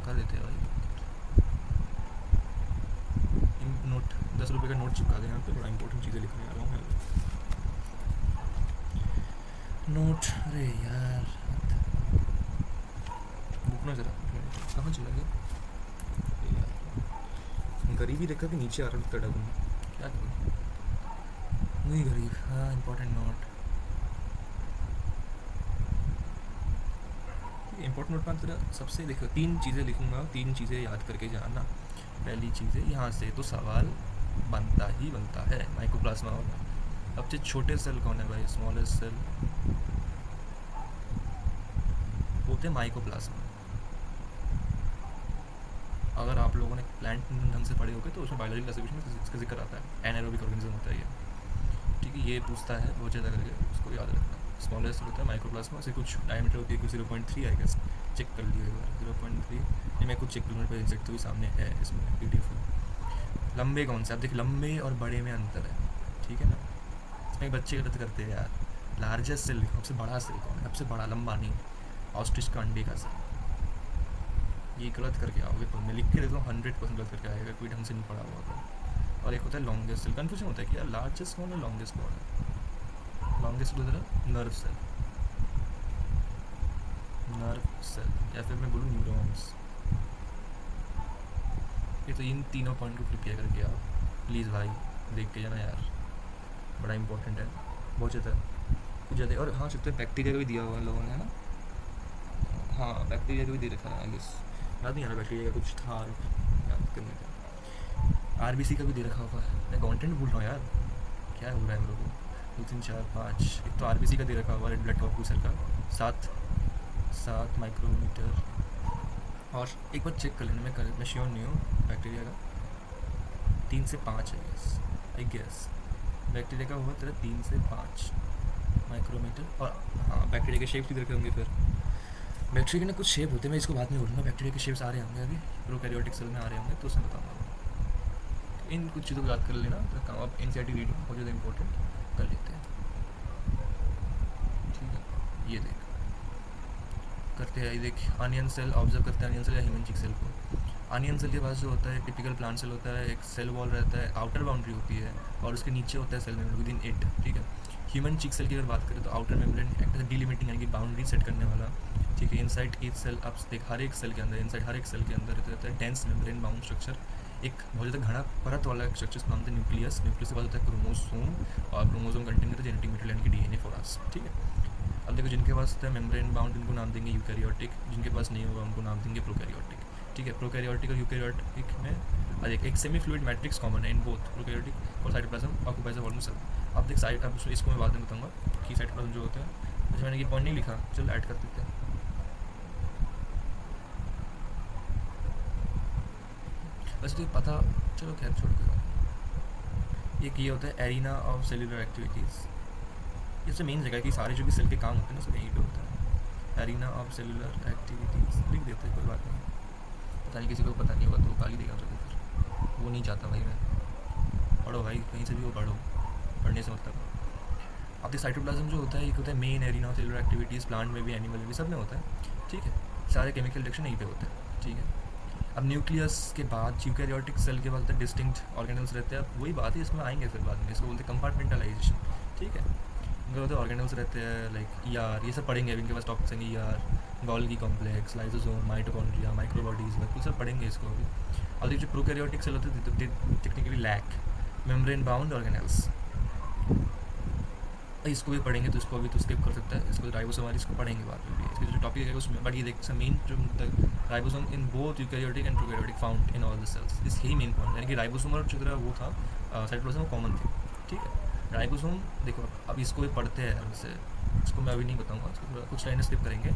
कर देते हैं भाई। नोट 10 रुपये का नोट चिपका दें यहाँ पे, बड़ा इंपॉर्टेंट चीज़ें लिखने आ रहा हूँ। नोट, अरे यार रुकना जरा, कहाँ चला गया यार, गरीबी देखा कि नीचे आ रहा था, क्या करूँ, वही गरीब। हाँ, इंपॉर्टेंट नोट, इंपॉर्टेंट नोट में तेरा सबसे देखो 3 चीज़ें लिखूंगा, 3 चीज़ें याद करके जाना। पहली चीज़ है, यहाँ से तो सवाल बनता ही बनता है, माइकोप्लाज्मा वाला। सबसे छोटे सेल कौन है भाई, स्मॉलेस्ट सेल होते हैं माइकोप्लाज्मा। अगर आप लोगों ने प्लांट ढंग से पढ़े होगे तो उसमें बायोलॉजिकल क्लासिफिकेशन में इसका जिक्र आता है, एनाएरोबिक ऑर्गेनिज्म होता है ये। ठीक है, ये पूछता है बहुत ज़्यादा करके, उसको याद रखना। स्मॉलेस्ट होता है माइक्रोप्लाज्मा, से कुछ डायमीटर होती है, कुछ 0.3 आई गेस, चेक कर लिया एक बार, 0.3। ये मैं कुछ चेक करूँगा, पर इंसेक्ट तो भी सामने है इसमें PDF में। लंबे कौन से, आप देखिए लंबे और बड़े में अंतर है, ठीक है ना। इसमें बच्चे गलत करते हैं यार, लार्जेस्ट सेल लिखो, सबसे बड़ा सेल कौन है, सबसे बड़ा, लंबा नहीं, ऑस्ट्रिच का अंडे का सेल। ये गलत करके आओगे तो मैं लिख के देता हूँ, 100% गलत करके आएगा, कोई ढंग से नहीं पढ़ा हुआ तो। और एक होता है लॉन्गेस्ट सेल, कन्फ्यूजन होता है कि यार लार्जेस्ट कौन है, लॉन्गेस्ट कौन है। लॉन्गेस्ट होता है नर्व सेल, या फिर मैं बोलूँ न्यूरॉन्स। ये तो इन तीनों पॉइंट को प्रिपेयर करके आओ प्लीज़ भाई, देख के जाना यार, बड़ा इंपॉर्टेंट है, बहुत ज़्यादा कुछ ज़्यादा। और हाँ, सकते हैं बैक्टीरिया का भी दिया हुआ है लोगों ने, है ना। हाँ, बैक्टीरिया का भी दे रखा है, आई गेस, याद नहीं आ रहा बैक्टीरिया का कुछ था याद करने का। RBC का भी दे रखा हुआ है, मैं कंटेंट भूल रहा हूँ यार, क्या हो रहा है हम लोगों को। 2 3 4 5, एक तो RBC का दे रखा हुआ है, रेड ब्लड कॉर्पस का 7 माइक्रोमीटर। और एक बार चेक कर लेना, मैं श्योर नहीं हूँ बैक्टीरिया का 3 से 5 है आई गेस। बैक्टीरिया का हुआ तेरा 3 से 5 माइक्रोमीटर। और हाँ, बैक्टीरिया के शेप भी रखे होंगे फिर। बैक्टीरिया के ना कुछ शेप होते हैं, मैं इसको बाद में बोलूँगा, बैक्टीरिया के शेप्स आ रहे होंगे अभी, प्रोकैरियोटिक सेल में आ रहे होंगे, तो उसमें बताऊँगा। तो इन कुछ चीज़ों को याद कर लेना, तो काम आप NCERT रीडिंग बहुत ज़्यादा इंपॉर्टेंट कर लेते हैं। ठीक है, ये देख करते हैं, ये देख अनियन सेल ऑब्जर्व करते हैं, अनियन सेल या ह्यूमन चिक सेल को। अनियन सेल के पास जो होता है टिपिकल प्लांट सेल होता है, एक सेल वॉल रहता है, आउटर बाउंड्री होती है, और उसके नीचे होता है cell membrane within it. ठीक है, ह्यूमन चिक सेल की अगर बात करें तो आउटर मेम्ब्रेन एक्ट एज डिलिमिटिंग यानी कि बाउंड्री सेट करने वाला। ठीक है, इनसाइड ईच सेल, अब देख हर एक सेल के अंदर, इनसाइड हर एक सेल के अंदर रहता है डेंस मेम्ब्रेन बाउंड स्ट्रक्चर, एक बहुत ज़्यादा घना परत वाला स्ट्रक्चर, नाम होता है न्यूक्लियस। न्यूक्लियस के बाद होता है क्रोमोसोम, और क्रोमोसोम कंटेन करता है जेनेटिक मटेरियल यानी कि DNA फॉर अस। ठीक है, अब देखो जिनके पास होता है मेम्ब्रेन बाउंड, इनको नाम देंगे यूकैरियोटिक, जिनके पास नहीं होगा उनको नाम देंगे प्रोकैरियोटिक। ठीक है, प्रोकैरियोटिक और यूकैरियोटिक में एक सेमी फ्लूइड मैट्रिक्स कॉमन है इन बोथ प्रोकैरियोटिक और साइटोप्लाज्म ऑक्यूपाइज ऑलमोस्ट सेल। अब देख साइट, अब इसको मैं बाद में बताऊंगा कि साइटोप्लाज्म जो होता है, अच्छा मैंने ये पॉइंट नहीं लिखा, चल ऐड कर देते हैं। वैसे तो पता, चलो खैर छोड़ दो। एक ये होता है एरिना ऑफ सेलुलर एक्टिविटीज़, इससे मेन जगह कि सारे जो भी सेल के काम होते हैं ना सब यहीं पे होता है। एरिना ऑफ सेलुलर एक्टिविटीज़ लिख देते हैं, कोई बात नहीं, पता नहीं किसी को पता नहीं होगा तो गाली देगा मुझे, फिर वो नहीं चाहता भाई मैं। पढ़ो भाई, कहीं से भी वो पढ़ो, पढ़ने से मतलब। अब साइटोप्लाज्म जो होता है, एक होता है main arena of cellular activities, plant में भी एनिमल में भी सब में होता है। ठीक है, सारे केमिकल रिएक्शन यहीं पे होते हैं। ठीक है, अब न्यूक्लियस के बाद यूकैरियोटिक सेल के बाद होता है डिस्टिंक्ट ऑर्गेनल्स रहते हैं। अब वही बात है, इसमें आएंगे फिर बाद में, इसको बोलते हैं कंपार्टमेंटलाइजेशन, ठीक है। इनके होते ऑर्गेनल्स रहते हैं लाइक ईआर, ये सब पढ़ेंगे अभी, इनके पास टॉपिक्स हैं ER, Golgi complex, lysosome, mitochondria, microbodies, बिल्कुल सब पढ़ेंगे इसको अभी। और ये जो प्रोकैरियोटिक सेल होते हैं technically lack membrane bound organelles, इसको भी पढ़ेंगे, तो इसको अभी तो स्किप कर सकता है, इसको राइबोसोम इसको पढ़ेंगे बाद में भी, इसके जो टॉपिक है उसमें। बट ये देख मेन जो ribosome in both eukaryotic and prokaryotic found in all the cells, इस यही मेन पॉइंट, यानी कि राइबोसोम और जो वो था साइटोप्लाज्म वो कॉमन थे, ठीक है। राइबोसोम देखो अब इसको भी पढ़ते हैं हमसे, इसको मैं अभी नहीं बताऊँगा, इसको कुछ लाइनें स्किप करेंगे।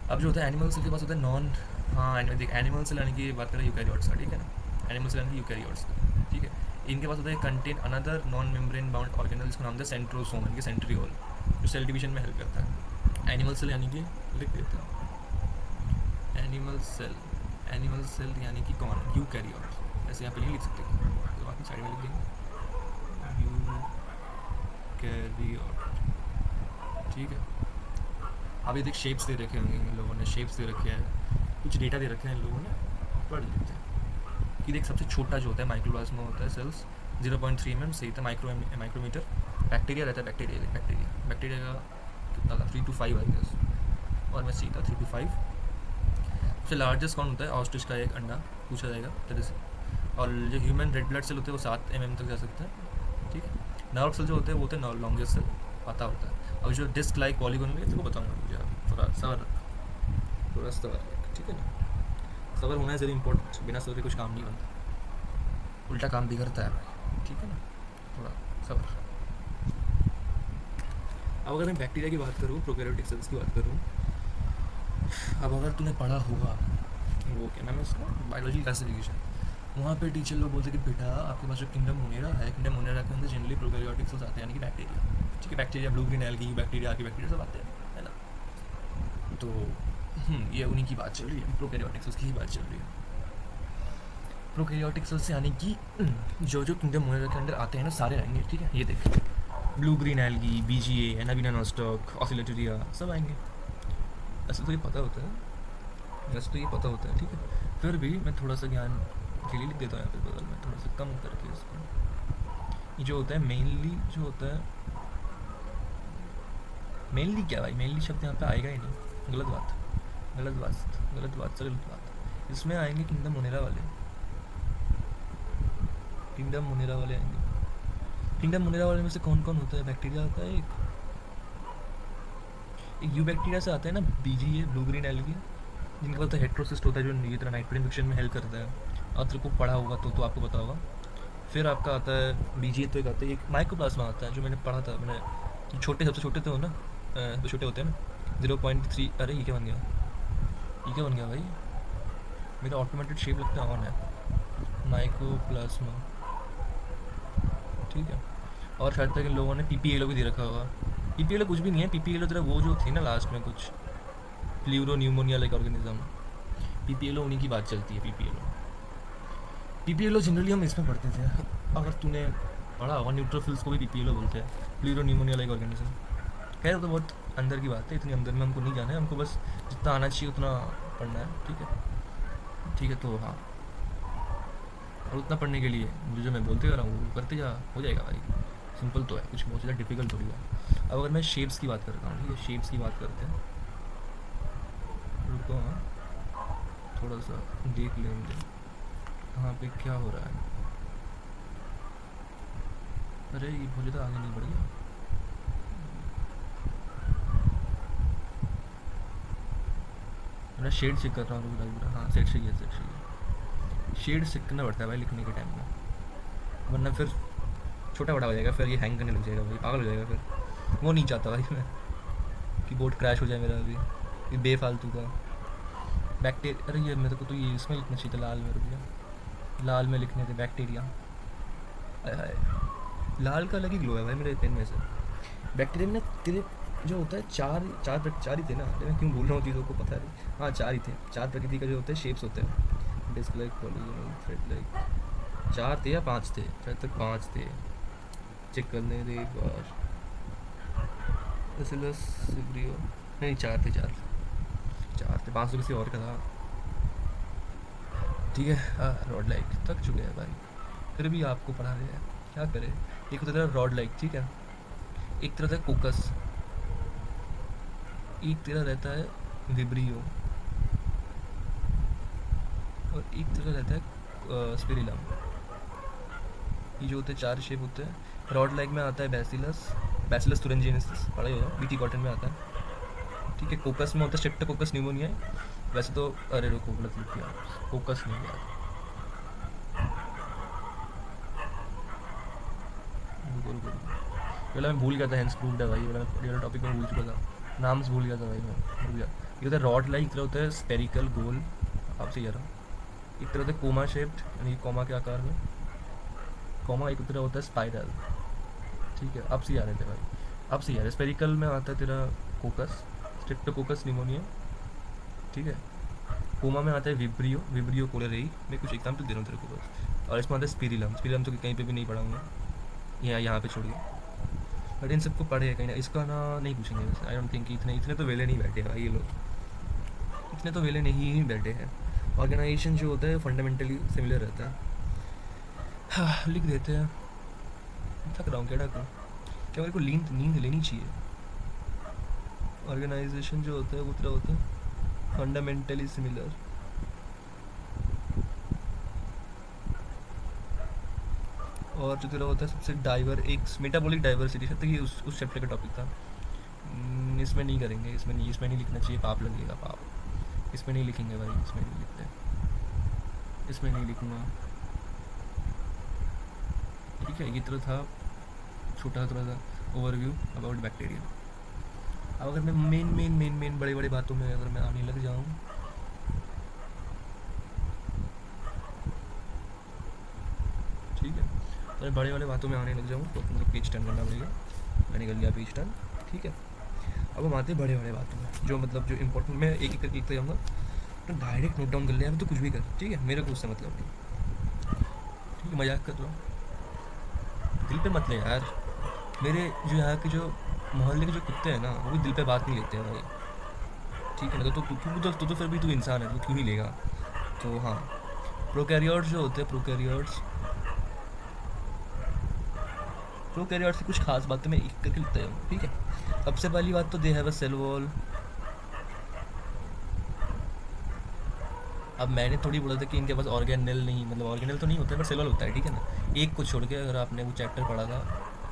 अब जो होता है एनिमल सेल के पास होता है नॉन, हाँ देख एनिमल सेल यानी कि बात करें यूकैरियोट्स का, ठीक है ना, एनिमल सेल यानी कि यूकैरियोट्स का, ठीक है। इनके पास होता है contain another non membrane bound organelle, जिसको नाम होता है सेंट्रोसोम यानी कि सेंट्रियोल, जो सेल डिवीजन में हेल्प करता है। एनिमल सेल यानी कि लिख देते हैं एनिमल सेल यानी कि कौन, यूकैरियोट, ऐसे यहाँ पे नहीं लिख सकते, तो बाकी साइड में लिख देंगे यूकैरियोट, ठीक है। अब ये देख शेप्स दे रखे होंगे इन लोगों ने, शेप्स दे रखे हैं, कुछ डेटा दे रखे हैं इन लोगों ने, पढ़ लेते हैं कि देख सबसे छोटा जो होता है माइक्रोप्लाज्मा होता है सेल्स 0.3 mm, सही था, माइक्रोमीटर। बैक्टीरिया रहता है, बैक्टीरिया का कितना था 3 to 5 आई गेस, और मैं सही था 3 to 5। सबसे लार्जेस्ट कौन होता है, ऑस्ट्रिच का एक अंडा पूछा जाएगा तरह से। और जो ह्यूमन रेड ब्लड सेल होते हैं वो 7 mm तक जा सकते हैं, ठीक है। नर्व सेल जो होते हैं वो होते हैं लॉन्गेस्ट सेल, पता होता है। और जो डिस्क लाइक पॉलीगोन है इसको बताऊँगा मुझे, थोड़ा सबर, ठीक है ना, सबर होना है जरूरी इम्पोर्टेंट, बिना सबर के कुछ काम नहीं बनता, उल्टा काम बिगड़ता है भाई, ठीक है ना, थोड़ा सबर। अब अगर मैं बैक्टीरिया की बात करूँ, प्रोकैरियोटिक सेल्स की बात करूँ, अब अगर तूने पढ़ा होगा वो क्या नाम है उसका, बायोलॉजी क्लासिफिकेशन, वहाँ पे टीचर लोग बोलते हैं कि बेटा आपके पास जो किंगडम मोनेरा है, किंगडम मोनेरा के अंदर जनरली प्रोकैरियोटिक सेल्स आते हैं, यानी कि बैक्टीरिया, ठीक है। Bacteria, blue green algae, bacteria, Archie bacteria सब आते हैं, है ना। तो ये उन्हीं की बात चल रही है, प्रोकैरियोटिक सेल्स की ही बात चल रही है। प्रोकैरियोटिक सेल्स यानी कि जो किंगडम मोनेरा के अंदर आते हैं ना सारे आएंगे, ठीक है। ये देख blue green algae, BGA, Anabaena nostoc, Oscillatoria सब आएंगे। ऐसे तो ये पता होता है, ठीक है। फिर भी मैं थोड़ा सा ज्ञान के लिए लिख देता हूँ यहाँ पे बगल में, थोड़ा सा कम करके इसको। ये जो होता है मेनली, जो होता है मेनली क्या भाई, मेनली शब्द यहाँ पे आएगा ही नहीं, गलत बात। इसमें आएंगे किंगडम मोनेरा वाले आएंगे। किंगडम मोनेरा वाले में से कौन कौन होता है, बैक्टीरिया होता है एक यू बैक्टीरिया से आता है ना, BGA, ब्लू ग्रीन एल्गी, जिनके पास हेट्रोसिस्ट होता है, जो ये तरह नाइट्रोजन फिक्शन में हेल्प करता है, और तेरे को पढ़ा होगा तो आपको पता होगा। फिर आपका आता है BGA, तो एक आता है एक माइक्रोप्लाज्मा आता है, जो मैंने पढ़ा था, मैंने छोटे सबसे छोटे तो हो ना, तो छोटे होते हैं ना 0.3, अरे ये क्या बन गया भाई, मेरा ऑटोमेटेड शेप लगता ऑन है, माइक्रोप्लाज्मा, ठीक है। और शायद तक इन लोगों ने PPLO भी दे रखा होगा, PPLO कुछ भी नहीं है, PPLO तेरा वो जो थी ना लास्ट में कुछ pleuro pneumonia like organism, PPLO उन्हीं की बात चलती है। PPLO जनरली हम इसमें पढ़ते थे, अगर तूने पढ़ा होगा न्यूट्रोफिल्स को भी PPLO बोलते हैं, प्लूरो न्यूमोनिया लाइक ऑर्गेनिज्म। खैर तो बहुत अंदर की बात है, इतनी अंदर में हमको नहीं जाना है, हमको बस जितना आना चाहिए उतना पढ़ना है, ठीक है। तो हाँ, और उतना पढ़ने के लिए जो मैं बोलते जा रहा हूँ वो करते जा, हो जाएगा भाई, सिंपल तो है, कुछ बहुत ज़्यादा डिफिकल्ट थोड़ी है। अब अगर मैं शेप्स की बात करता हूँ, ठीक है, शेप्स की बात करते हैं, रुको हाँ, थोड़ा सा देख लेंगे कहाँ पे क्या हो रहा है। अरे ये मुझे तो आगे नहीं बढ़ गया, मैं शेड चेक कर रहा हूँ, हाँ सेट चाहिए, शेड चेक करना पड़ता है भाई लिखने के टाइम में, वरना फिर छोटा बड़ा हो जाएगा, फिर ये हैंग करने लग जाएगा भाई, पागल हो जाएगा फिर, वो नहीं चाहता भाई मैं कि बोर्ड क्रैश हो जाए मेरा अभी, ये बेफालतू का बैक्टीरिया। अरे ये मेरे को तो ये इसमें लिखना चाहिए था, लाल में, रुक गया, लाल में लिखने थे बैक्टीरिया, लाल का अलग ही ग्लो है भाई मेरे पेन में से। बैक्टीरिया में तेरे जो होता है चार ही थे ना, मैं क्यों भूल रहा हूँ चीज़ों को, पता नहीं, हाँ 4 ही थे, 4 प्रकृति का जो होता है शेप्स होते हैं, disc like, polygonal, thread like, 4 थे या 5 थे, शायद तक 5 थे, चेक करने दे एक बार, बेसिलस नहीं 4 थे, 5 तो किसी और का था, ठीक है। रॉड लाइक थक चुके हैं भाई, फिर भी आपको पढ़ा रहे हैं, क्या करें। एक होता है रॉड लाइक, ठीक है, एक तरह है कोकस, एक तरह रहता है विब्रियो, और एक तरह रहता है स्पिरिलम। ये जो होते हैं चार शेप होते हैं। रॉड लाइक में आता है बैसिलस, बैसिलस तुरंजिनेसिस, पढ़ा ही होगा, बीटी कॉटन में आता है। ठीक है, कोकस में होता है स्ट्रेप्टोकोकस न्यूमोनिया। वैसे तो अरे रुको गलत लिख दिया, कोकस नहीं यार, रुको रुको रुको, पहले मैं भूल गया था, हैंड्स प्रूव्ड है भाई, ये वाला टॉपिक में भूल चुका था, नाम से भूल गया था भाई मैं, भूल गया। ये होता है रॉड लाइक, एक तरह होता है स्पेरिकल गोल, आपसे कह रहा हूँ। एक तरह होता है कोमा शेप्ड, यानी कोमा के आकार में कोमा। एक तरह होता है स्पाइरल। ठीक है, अब से आ रहे थे भाई, अब से आ रहे। स्पेरिकल में आता है तेरा कोकस, स्ट्रेप्टोकोकस निमोनिया। ठीक है, कोमा में आता है विब्रियो, विब्रियो कोलेरेई। मैं कुछ एग्जाम्पल दे रहा हूँ तेरे को बस। और इसमें आता है स्पिरिलम, स्पिरिलम तो कहीं पे भी नहीं पढ़ाऊँगा, यहाँ पे छोड़ गया। बट इन सबको पढ़े कहीं ना, इसका ना नहीं पूछेंगे वैसे, आई डोंट थिंक इतने इतने तो वेले नहीं बैठे भाई ये लोग, इतने तो वेले नहीं ही बैठे हैं। ऑर्गेनाइजेशन जो होता है फंडामेंटली सिमिलर रहता है। हाँ, लिख देते हैं। थक रहा हूँ, क्या ढक रहा हूँ, क्या मेरे को नींद नींद लेनी चाहिए। ऑर्गेनाइजेशन जो होता है वो तरह होता है फंडामेंटली सिमिलर। और जो तेरा होता है सबसे डाइवर, एक मेटाबॉलिक डाइवर्सिटी, शायद कि उस चैप्टर का टॉपिक था। इसमें नहीं करेंगे, इसमें नहीं लिखना चाहिए, पाप लगेगा, पाप। इसमें नहीं लिखेंगे भाई, इसमें नहीं लिखते, इसमें नहीं लिखूँगा। ठीक है, ये तरह था छोटा थोड़ा सा ओवरव्यू अबाउट बैक्टीरिया। अब अगर मैं मेन बड़े बड़े बातों में अगर मैं आने लग जाऊँ, ठीक है, तो मैं बड़े वाले बातों में आने लग जाऊँ तो मतलब पेज टर्न करना पड़ेगा। मैंने कर लिया पेज टर्न, ठीक है। अब हम आते हैं बड़े बड़े बातों में, जो मतलब जो इंपॉर्टेंट, मैं एक एक करके जाऊँगा, तो डायरेक्ट नोट डाउन कर लिया, तो कुछ भी कर, ठीक है, मेरे को उससे मतलब नहीं, ठीक है, मजाक कर रहा हूँ, दिल पे मत ले यार। मेरे जो यहाँ के जो मोहल्ले के जो कुत्ते हैं ना, वो भी दिल पे बात नहीं लेते हैं भाई, ठीक है ना। तो फिर भी तू इंसान है, तू क्यों ही लेगा। तो हाँ, प्रोकैरियोट्स जो होते हैं, प्रोकैरियोट्स की कुछ खास बातें मैं एक करके लिखता हूँ, ठीक है। सबसे पहली बात तो they have a cell wall. अब मैंने थोड़ी बोला था कि इनके पास ऑर्गेनेल नहीं, मतलब ऑर्गेनेल तो नहीं होता है बट सेल वॉल होता है, ठीक है ना। एक को छोड़ के, अगर आपने वो चैप्टर पढ़ा था,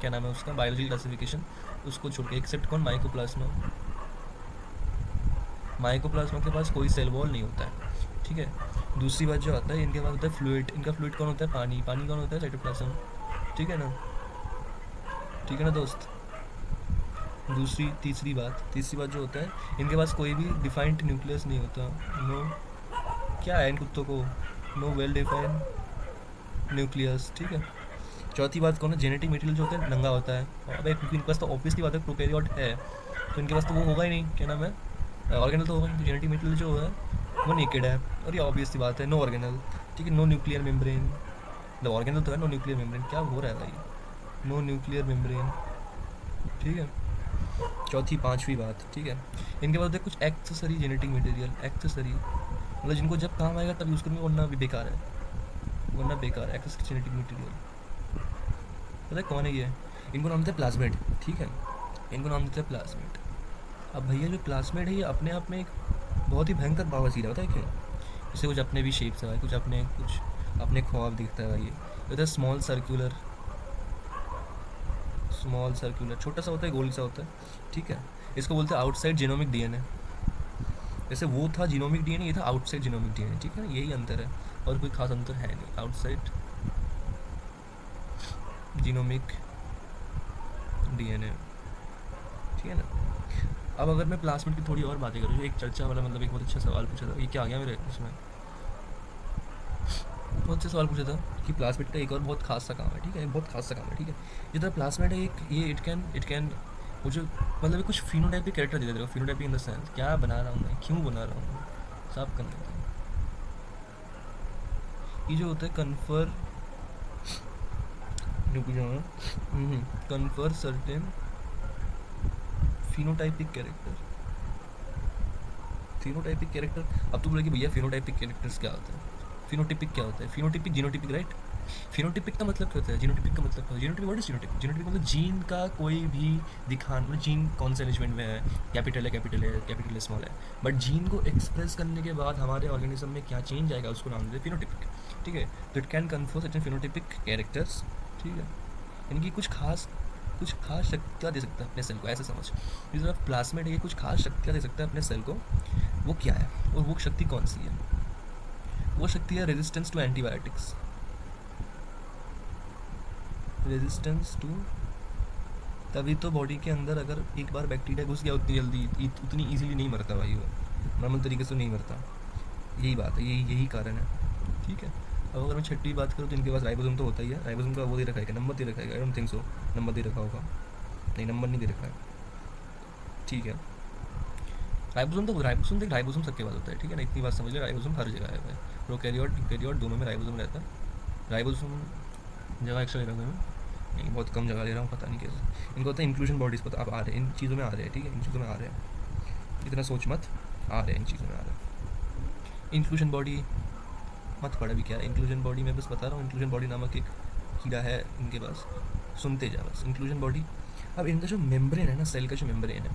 क्या नाम है उसका, बायोलॉजी क्लासिफिकेशन, उसको छोड़ के, एक्सेप्ट कौन, माइकोप्लाज्मा। माइकोप्लाज्मा के पास कोई सेल वॉल नहीं होता है, ठीक है। दूसरी बात जो आता है, इनके पास होता है फ्लूइड। इनका फ्लूइड कौन होता है, पानी। पानी कौन होता है, साइटोप्लाज्म, ठीक है ना, ठीक है ना दोस्त। तीसरी बात जो होता है, इनके पास कोई भी डिफाइंड न्यूक्लियस नहीं होता। नो, क्या है इन कुत्तों को, नो वेल डिफाइंड न्यूक्लियस, ठीक है। चौथी बात कौन है, जेनेटिक मटेरियल जो होता है नंगा होता है। अबे क्योंकि इनके पास तो ऑब्वियसली बात है, प्रोकैरियोट है, तो इनके पास तो वो होगा ही नहीं, क्या नाम है, ऑर्गेनल तो होगा नहीं, तो जेनेटिक मटेरियल जो है वो नेकेड है। और ये ऑब्वियस सी बात है, नो ऑर्गेनल, ठीक है, नो न्यूक्लियर मेम्ब्रेन। मतलब ऑर्गेनल तो है, नो न्यूक्लियर मेम्ब्रेन, क्या हो रहा है भाई, नो न्यूक्लियर मेम्ब्रेन, ठीक है। चौथी पांचवी बात, ठीक है, इनके पास होता है कुछ एक्सेसरी जेनेटिक मटेरियल, एक्सेसरी मतलब जिनको जब काम आएगा तब यूज़ करेंगे, वरना भी बेकार है, वरना बेकार है। एक्सेसरी जेनेटिक मटेरियल पता है कौन है ये, इनको नाम देते हैं प्लाज्मिड, ठीक है, इनको नाम देते हैं प्लाज्मिड। अब भैया जो प्लाज्मिड है, ये अपने आप में एक बहुत ही भयंकर बावसीर है, पता है क्यों। इससे कुछ अपने भी शेप्स है, कुछ अपने ख्वाब दिखता है भाई। ये होता है स्मॉल सर्कुलर, छोटा सा होता है, गोल सा होता है, ठीक है। इसको बोलते हैं आउटसाइड जीनोमिक डीएनए। जैसे वो था जीनोमिक डीएनए, ये था आउटसाइड जीनोमिक डीएनए, ठीक है, यही अंतर है, और कोई खास अंतर है नहीं। आउटसाइड जीनोमिक डीएनए, ठीक है ना। अब अगर मैं प्लाज्मिड की थोड़ी और बातें करूँ, जो एक चर्चा वाला, मतलब एक बहुत अच्छा सवाल पूछा था, ये क्या आ गया मेरे उसमें, बहुत अच्छा सवाल पूछा था कि प्लाज्मिड का एक और बहुत खास सा काम है, ठीक है, बहुत खास सा काम है, ठीक है। जितना प्लाज्मिड है एक, ये इट कैन वो जो मतलब कुछ फिनोटाइपिक कैरेक्टर दे देते हो, फिनोटाइपिक इन द सेंस, क्या बना रहा हूँ मैं, क्यों बना रहा हूँ, साफ करने का। ये जो होता है कन्फर सर्टेन फिनोटाइपिक कैरेक्टर। अब तो बोले कि भैया फिनोटाइपिक कैरेक्टर्स क्या होते हैं। फिनोटिपिक क्या होता है? Phenotypic, genotypic, right? फिनोटिपिक का मतलब क्या होता है? जीनोटिपिक का मतलब क्या होता है? Genotypic, what is genotypic? Genotypic मतलब जीन का कोई भी दिखान, मतलब जीन कौन से अरेंजमेंट में है, कैपिटल है, कैपिटल है, कैपिटल है, स्मॉल है, बट जीन को एक्सप्रेस करने के बाद हमारे ऑर्गेनिज्म में क्या चेंज आएगा उसको नाम देते हैं फिनोटिपिक, ठीक है? तो it can confer certain phenotypic characters, ठीक है? यानी कि कुछ खास शक्तियाँ दे सकता है अपने सेल को, ऐसे समझ। जिस तरह प्लाज्मिड है, ये कुछ खास शक्तियाँ दे सकता है अपने सेल को, वो क्या है और वो शक्ति कौन सी है? वो शक्ति है resistance to antibiotics, resistance to. तभी तो बॉडी के अंदर अगर एक बार बैक्टीरिया घुस गया उतनी जल्दी, उतनी इजीली नहीं मरता भाई, वो नॉर्मल तरीके से नहीं मरता। यही बात है, यही कारण है, ठीक है? अब अगर मैं छठी बात करूँ तो इनके पास राइबोसोम तो होता ही है। राइबोसोम का वो दे रखा है, नंबर दे रखा है? I don't think so number दे रखा होगा, नहीं नंबर नहीं दे रखा है, ठीक है? राइबोसोम देख, राइबोसोम सबके पास होता है, ठीक है ना? इतनी बात समझ ले, राइबोसोम हर जगह है भाई, प्रोकैरियोट यूकैरियोट दोनों में राइबोसोम रहता है। राइबोसोम जगह एक्स्ट्रा ले रहा हूँ नहीं, बहुत कम जगह ले रहा हूँ, पता नहीं कैसे। इनको होता है इंक्लूजन बॉडीज़, पता आप आ रहे हैं इन चीज़ों में, आ रहे हैं, ठीक है? इन चीज़ों में आ रहे हैं, इतना सोच मत, आ रहे हैं इन चीज़ों में, आ रहे हैं। इंक्लूजन बॉडी मत पढ़ भी, क्या है इंक्लूजन बॉडी? मैं बस बता रहा हूँ, इंक्लूजन बॉडी नामक एक कीड़ा है इनके पास, सुनते जा बस, इंक्लूजन बॉडी। अब इनका जो मेम्ब्रेन है ना, सेल का जो मेम्ब्रेन है,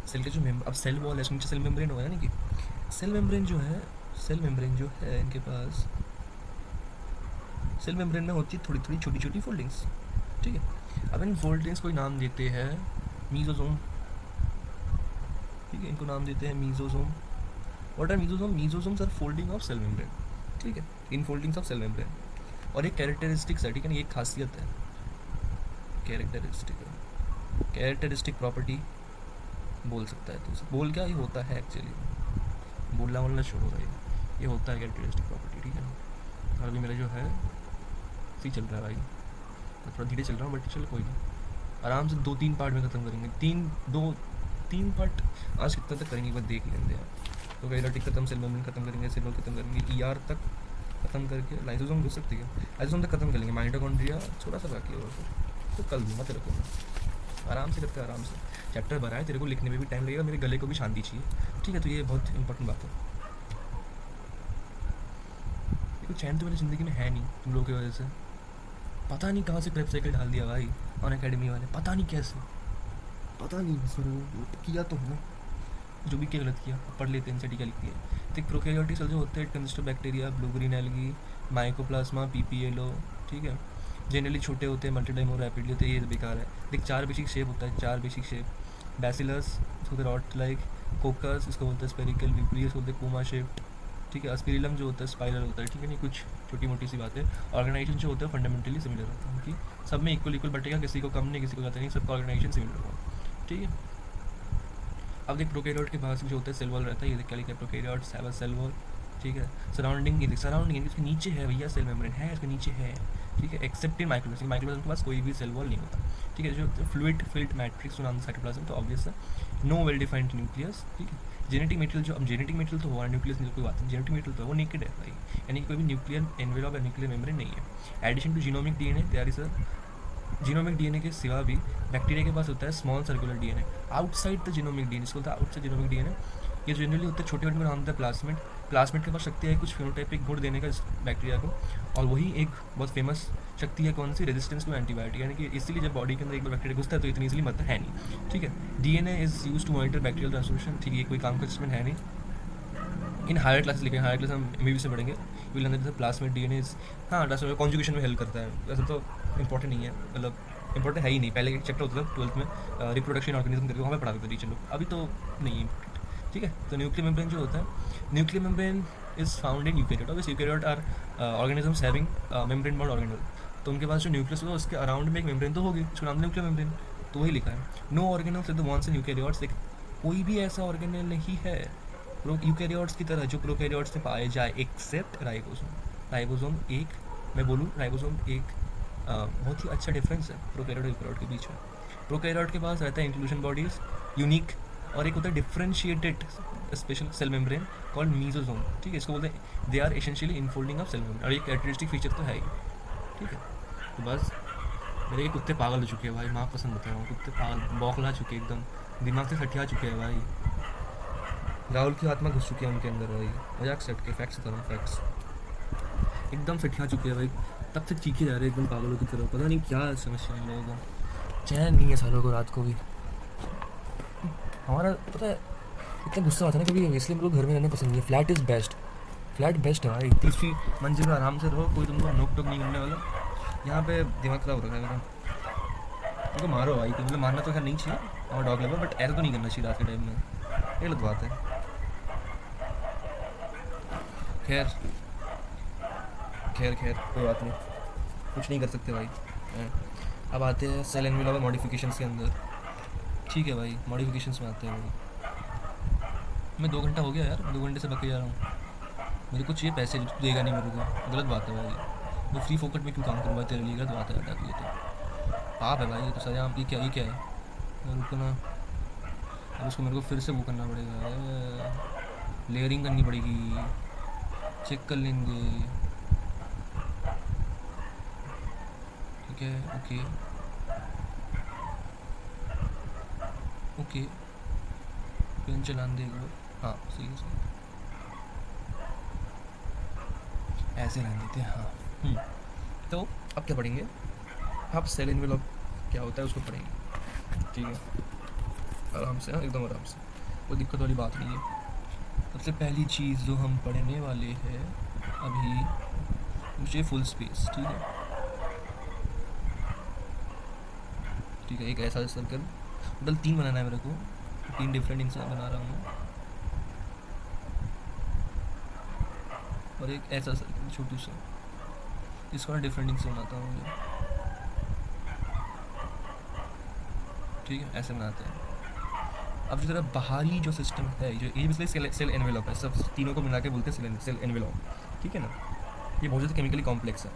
सेल का जो अब सेल वॉल है, नीचे सेल मेम्ब्रेन होगा, यानी कि सेल मेम्ब्रेन जो है इनके पास, सेल मेम्ब्रेन में होती है थोड़ी थोड़ी छोटी छोटी फोल्डिंग्स, ठीक है? अब इन फोल्डिंग्स को नाम देते हैं मीजोसोम, ठीक है? इनको नाम देते हैं mesosome. What are mesosome? Mesosomes are folding of cell membrane, ठीक है? Infoldings of cell membrane. और एक कैरेक्टरिस्टिक्स है, ठीक है ना? ये खासियत है, कैरेक्टरिस्टिक प्रॉपर्टी बोल सकता है तो बोल, क्या ये होता है एक्चुअली, बोलना छोड़ो भाई, ये होता है कैरेक्टरिस्टिक प्रॉपर्टी, ठीक है ना? और अभी मेरा जो है सही चल रहा है भाई, मैं थोड़ा धीरे चल रहा हूँ बट चलो कोई नहीं, आराम से 2-3 पार्ट में ख़त्म करेंगे, 3 पार्ट आज कितना तक करेंगे बस देख लेंगे यार। तो कैरेक्टरिस्टिक खत्म, सेल मेम्ब्रेन खत्म करेंगे, सेल वॉल खत्म करेंगे, ईआर तक खत्म करके लाइसोसोम घुस सकती है, लाइसोसोम तक खत्म कर लेंगे, माइटोकॉन्ड्रिया थोड़ा सा बाकी है, और फिर तो कल दूँगा तेरे को मैं, आराम से करके आराम से। चैप्टर भरा है, तेरे को लिखने में भी टाइम लगेगा, मेरे गले को भी शांति चाहिए, ठीक है? तो ये बहुत इंपॉर्टेंट बात है। देखो चैन तो मेरी ज़िंदगी में है नहीं तुम लोगों की वजह से, पता नहीं कहाँ से क्रेप साइकिल डाल दिया भाई ऑन अकेडमी वाले, पता नहीं कैसे, पता नहीं सर, किया तो हमने जो भी क्या गलत किया, पढ़ लेते हैं इनसे, क्या लिखती है। तो प्रोकैरियोटिक सेल जो होते हैं, it consist of bacteria, blue green algae, mycoplasma, PPLO, ठीक है? जनरली छोटे होते हैं, मल्टीटाइम और रैपिडली होते हैं, ये बेकार है। देख 4 बेसिक शेप होता है, 4 बेसिक शेप। बैसिलस होते हैं रॉड लाइक, कोकस इसको बोलते हैं स्पेरिकल, विप्रियस बोलते हैं पूमा शेप्ड, ठीक है? अस्पिरिलम जो होता है स्पाइरल होता है, ठीक है? नहीं कुछ छोटी मोटी सी बात है। ऑर्गेनाइजेशन जो होता है फंडामेंटली सिमिलर होता है, कि सब में इक्वल बटेगा, किसी को कम नहीं किसी को ज़्यादा नहीं, सबका ऑर्गेनाइजेशन सिमिलर होगा, ठीक है? अब देख प्रोकैरियोट के पास जो होता है सेल वॉल रहता है, ये देख क्या लिखा है, prokaryotes have a cell wall, ठीक है? सराउंडिंग, ये सराउंडिंग इसके नीचे है भैया, सेल मेम्ब्रेन है इसके नीचे है, ठीक है? एक्सेप्ट इन माइक्रोप्लाज्म, माइक्रोप्लाज्म के पास कोई भी सेल वॉल नहीं होता, ठीक है? जो फ्लूइड फिल्ड मैट्रिक्स नाम है साइटोप्लाज्म, तो ऑब्वियस है, नो वेल डिफाइंड न्यूक्लियस, ठीक है? जेनेटिक मटेरियल जो, अब जेनेटिक मटेरियल तो हुआ, न्यूक्लियस नहीं, कोई बात नहीं, जेनेटिक मटेरियल तो वो नेकेड है भाई, यानी कि कोई भी न्यूक्लियर एनवेलप या न्यूक्लियर मेम्ब्रेन नहीं है। Addition to genomic DNA, there is a genomic DNA के सिवा भी बैक्टीरिया के पास होता है small circular DNA outside the genomic DNA, इसको होता है आउटसाइड जीनोमिक डीएनए। ये जनरली होते हैं छोटे छोटे, नाम होता है प्लाज्मिड। प्लाज्मिड के पास शक्ति है कुछ फिनोटाइपिक गुण देने का इस बैक्टीरिया को, और वही एक बहुत फेमस शक्ति है कौन सी, रेजिस्टेंस टू एंटीबायोटिक, यानी कि इसीलिए जब बॉडी के अंदर एक बार बैक्टीरिया घुसता है तो इतनी इजीली मरता है नहीं, ठीक है? DNA is use to monitor bacterial transmission, ठीक है? ये कोई काम का जिसमें है नहीं। इन हायर क्लासेस लिखे, हायर क्लास हम एमबीबी से पढ़ेंगे, विल अंदर जैसे प्लाज्मिड डीएनए, हाँ ट्रांसफर कॉन्जुगेशन में हेल्प करता है, वैसे तो इंपॉर्टेंट नहीं है, मतलब इंपॉर्टेंट है ही नहीं, पहले एक चैप्टर होता था 12th में रिप्रोडक्शन ऑर्गेनिज्म करके, वहाँ पे पढ़ाते थे टीचर लोग, अभी तो नहीं है, ठीक है? तो न्यूक्लियर मेम्ब्रेन जो होता है, nuclear membrane is found in eukaryote, obviously eukaryote are organisms having membrane bound organelle, तो उनके पास जो न्यूक्लियस होगा उसके अराउंड में एक मेम्ब्रेन तो होगी, उसका नाम न्यूक्लियर मेम्ब्रेन, तो वही लिखा है। No organelles with the ones in eukaryotes, कोई भी ऐसा ऑर्गेनेल नहीं है यूकैरियोट्स की तरह जो प्रोकैरियोट्स में पाए जाए, एक्सेप्ट राइबोसोम। राइबोसोम एक, मैं बोलूँ राइबोसोम एक बहुत ही अच्छा डिफरेंस है प्रोकैरियोट और यूकैरियोट के बीच में। प्रोकैरियोट के पास रहता है इंक्लूजन बॉडीज यूनिक, और एक होता है differentiated special cell membrane called mesosome, ठीक है? इसको बोलते हैं they are essentially infolding of cell membrane, और एक कैरेक्टरिस्टिक फीचर तो है ही, ठीक है? तो बस मेरे कुत्ते पागल हो चुके हैं भाई, माँ पसंद बता रहा हूँ, कुत्ते पागल बौखला चुके हैं, एकदम दिमाग से सठिया चुके हैं भाई, राहुल की आत्मा घुस चुकी है उनके अंदर भाई, मजाक सेट के फैक्ट्स बता रहा हूँ, फैक्ट्स। एकदम से ठिया चुके हैं भाई, तब से चीखे जा रहे हैं एकदम पागलों की तरह, पता नहीं क्या समस्या है इन लोगों को, चैन नहीं है सालों को रात को भी। हमारा पता है इतना गुस्सा आता है ना कभी, इसलिए मेरे को घर में रहना पसंद नहीं है। Flat is best, flat best है भाई, तीसरी मंजिल में आराम से रहो, कोई तुमको नोक टोक नहीं करने वाला। यहाँ पे दिमाग खराब हो रहा है मेरा। तुमको मारो भाई, मतलब मारना तो खैर नहीं चाहिए, और डॉग लवर, बट ऐसा तो नहीं करना चाहिए रात के टाइम में, ये गलत बात है। खैर खैर खैर कोई बात नहीं, कुछ नहीं कर सकते भाई। अब आते हैं सेल एनवेलप मॉडिफिकेशंस के अंदर। ठीक है भाई, मॉडिफिकेशंस में आते हैं भाई। मैं 2 घंटा हो गया यार, 2 घंटे से बके जा रहा हूँ। मेरे को चाहिए पैसे, देगा नहीं मेरे को, गलत बात है भाई। मैं फ्री फोकट में क्यों काम करूँ भाई तेरे लिए, गलत बात है बेटा, ये तो पाप है भाई, ये तो सजा। ये क्या है, रुको ना, अब उसको मेरे को फिर से वो करना पड़ेगा, लेयरिंग करनी पड़ेगी, चेक कर लेंगे। ठीक है, ओके ओके, पेन चलान देगा, हाँ सही है सही, ऐसे रहने देते हैं हाँ। तो अब क्या पढ़ेंगे, आप सेल एनवेलप क्या होता है उसको पढ़ेंगे। ठीक है, आराम से, हाँ एकदम आराम से, कोई दिक्कत वाली बात नहीं है। सबसे पहली चीज़ जो हम पढ़ने वाले हैं अभी, मुझे फुल स्पेस। ठीक है ठीक है, एक ऐसा सर्कल, टोटल 3 बनाना है मेरे को, 3 डिफरेंट इंसान बना रहा हूँ मैं, और एक ऐसा सर्कल छोटू सा, इसको डिफरेंट इंसान बनाता हूँ मैं। ठीक है, ऐसे बनाते हैं। अब जो तरह बाहरी जो सिस्टम है, जो ये बेसिकली सेल एनवेलप है, सब तीनों को मिला के बोलते हैं सेल एनवेलप। ठीक है ना, ये बहुत ज़्यादा केमिकली कॉम्प्लेक्स है।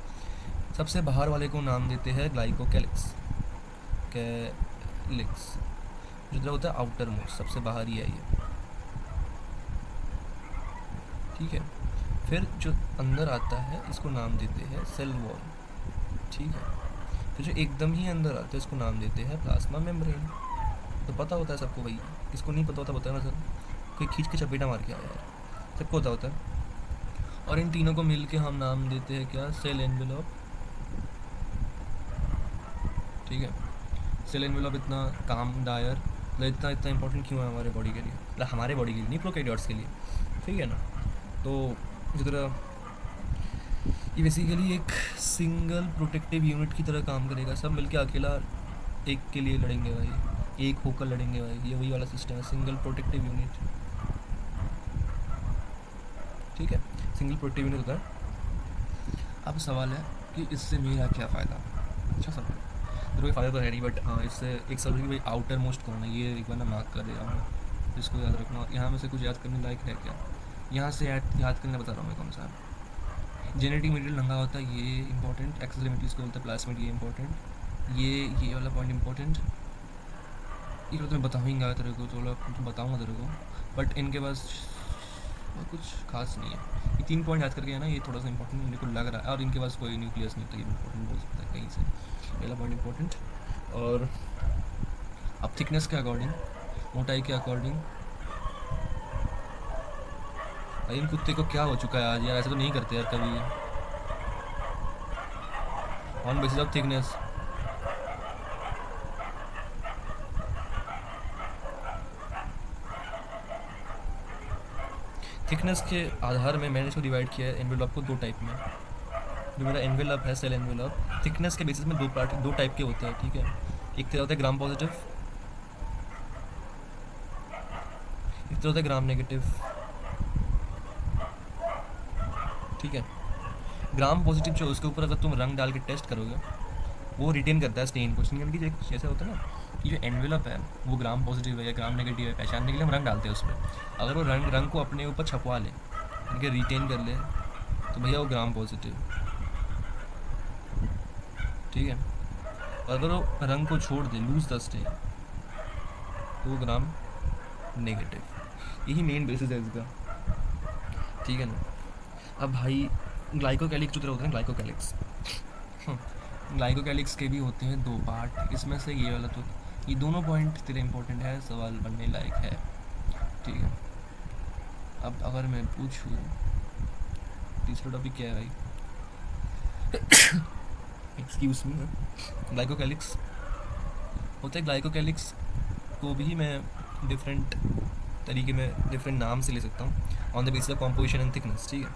सबसे बाहर वाले को नाम देते हैं ग्लाइकोकैलिक्स, कैलिक्स, जो तरह होता है आउटर मोस्ट, सबसे बाहर ही है ये। ठीक है, फिर जो अंदर आता है इसको नाम देते हैं सेल वॉल। ठीक है, फिर जो एकदम ही अंदर आता है इसको नाम देते हैं प्लाज्मा मेम्ब्रेन। तो पता होता है सबको भाई, किसको नहीं पता होता बताया ना सर, कोई खींच के चपेटा मार के आया यार, सबको होता है। और इन तीनों को मिल के हम नाम देते हैं क्या, सेल एनवेलप। ठीक है, सेल एनवेलप इतना काम डायर, मतलब इतना इतना इंपॉर्टेंट क्यों है हमारे बॉडी के लिए, मतलब हमारे बॉडी के लिए नहीं, प्रोकैरियोट्स के लिए। ठीक है ना, तो जिस तरह ये बेसिकली एक सिंगल प्रोटेक्टिव यूनिट की तरह काम करेगा, सब मिलके अकेला एक के लिए लड़ेंगे भाई, एक होकर लड़ेंगे भाई, ये वही वाला सिस्टम है, सिंगल प्रोटेक्टिव यूनिट। ठीक है, सिंगल प्रोटेक्टिव यूनिट होता है। अब सवाल है कि इससे मेरा क्या फ़ायदा। अच्छा सवाल, तो कोई फ़ायदा तो है नहीं, बट हाँ इससे एक सवाल कि भाई आउटर मोस्ट कौन है, ये एक बार ना मार्क कर दे रहा हूँ, इसको याद रखना। यहाँ में से कुछ याद करने लायक है क्या, यहाँ से याद करने बता रहा हूँ मैं कौन सा। जेनेटिक मटेरियल नंगा होता है, ये इंपॉर्टेंट। एक्सेसरी मटेरियल इसको बोलते हैं प्लाज्मिड, ये इंपॉर्टेंट। ये वाला पॉइंट इंपॉर्टेंट, ये तो मैं बताऊँगा तेरे को, तो बताऊँगा तेरे को, बट इनके पास कुछ खास नहीं है। ये 3 पॉइंट याद करके है ना, ये थोड़ा सा इंपॉर्टेंट मेरे को लग रहा है, और इनके पास कोई न्यूक्लियस नहीं होता, ये इंपॉर्टेंट बोल सकता है कहीं से, पहला पॉइंट इंपॉर्टेंट। और अब थिकनेस के अकॉर्डिंग, मोटाई के अकॉर्डिंग, भाई इन कुत्ते को क्या हो चुका है आज यार, ऐसे तो नहीं करते यार कभी, on basis of thickness. Thickness के आधार में मैंने इसको डिवाइड किया है एनवेलप को 2 टाइप में। जो मेरा एनवेलप है सेल एनवेलप, थिकनेस के बेसिस में 2 टाइप के होते हैं। ठीक है, एक तरह होता है ग्राम पॉजिटिव, एक तरह होता है ग्राम नेगेटिव। ठीक है, ग्राम पॉजिटिव जो उसके ऊपर अगर तुम रंग डाल के टेस्ट करोगे, वो रिटेन करता है स्टेन को। स्टेन की जैसे होता है ना, कि जो एनवेलप है वो ग्राम पॉजिटिव है या ग्राम नेगेटिव है, पहचानने के लिए हम रंग डालते हैं उसमें। अगर वो रंग को अपने ऊपर छपवा ले, उनके रिटेन कर ले, तो भैया वो ग्राम पॉजिटिव। ठीक है, और अगर वो रंग को छोड़ दे, लूज द स्टेन, तो वो ग्राम नेगेटिव। यही मेन बेसिस है इसका। ठीक है ना, अब भाई ग्लाइकोकैलिक्स जो तरह होते हैं, ग्लाइकोकैलिक्स ग्लाइकोकैलिक्स के भी होते हैं 2 पार्ट, इसमें से ये वाला, तो ये दोनों पॉइंट तेरे इंपॉर्टेंट है, सवाल बनने लायक है। ठीक है, अब अगर मैं पूछूँ तीसरा टॉपिक क्या है भाई, एक्सक्यूज मी। ग्लाइकोकैलिक्स होता है, ग्लाइकोकैलिक्स को भी मैं डिफरेंट तरीके में डिफरेंट नाम से ले सकता हूँ on the basis of composition and thickness, ठीक है।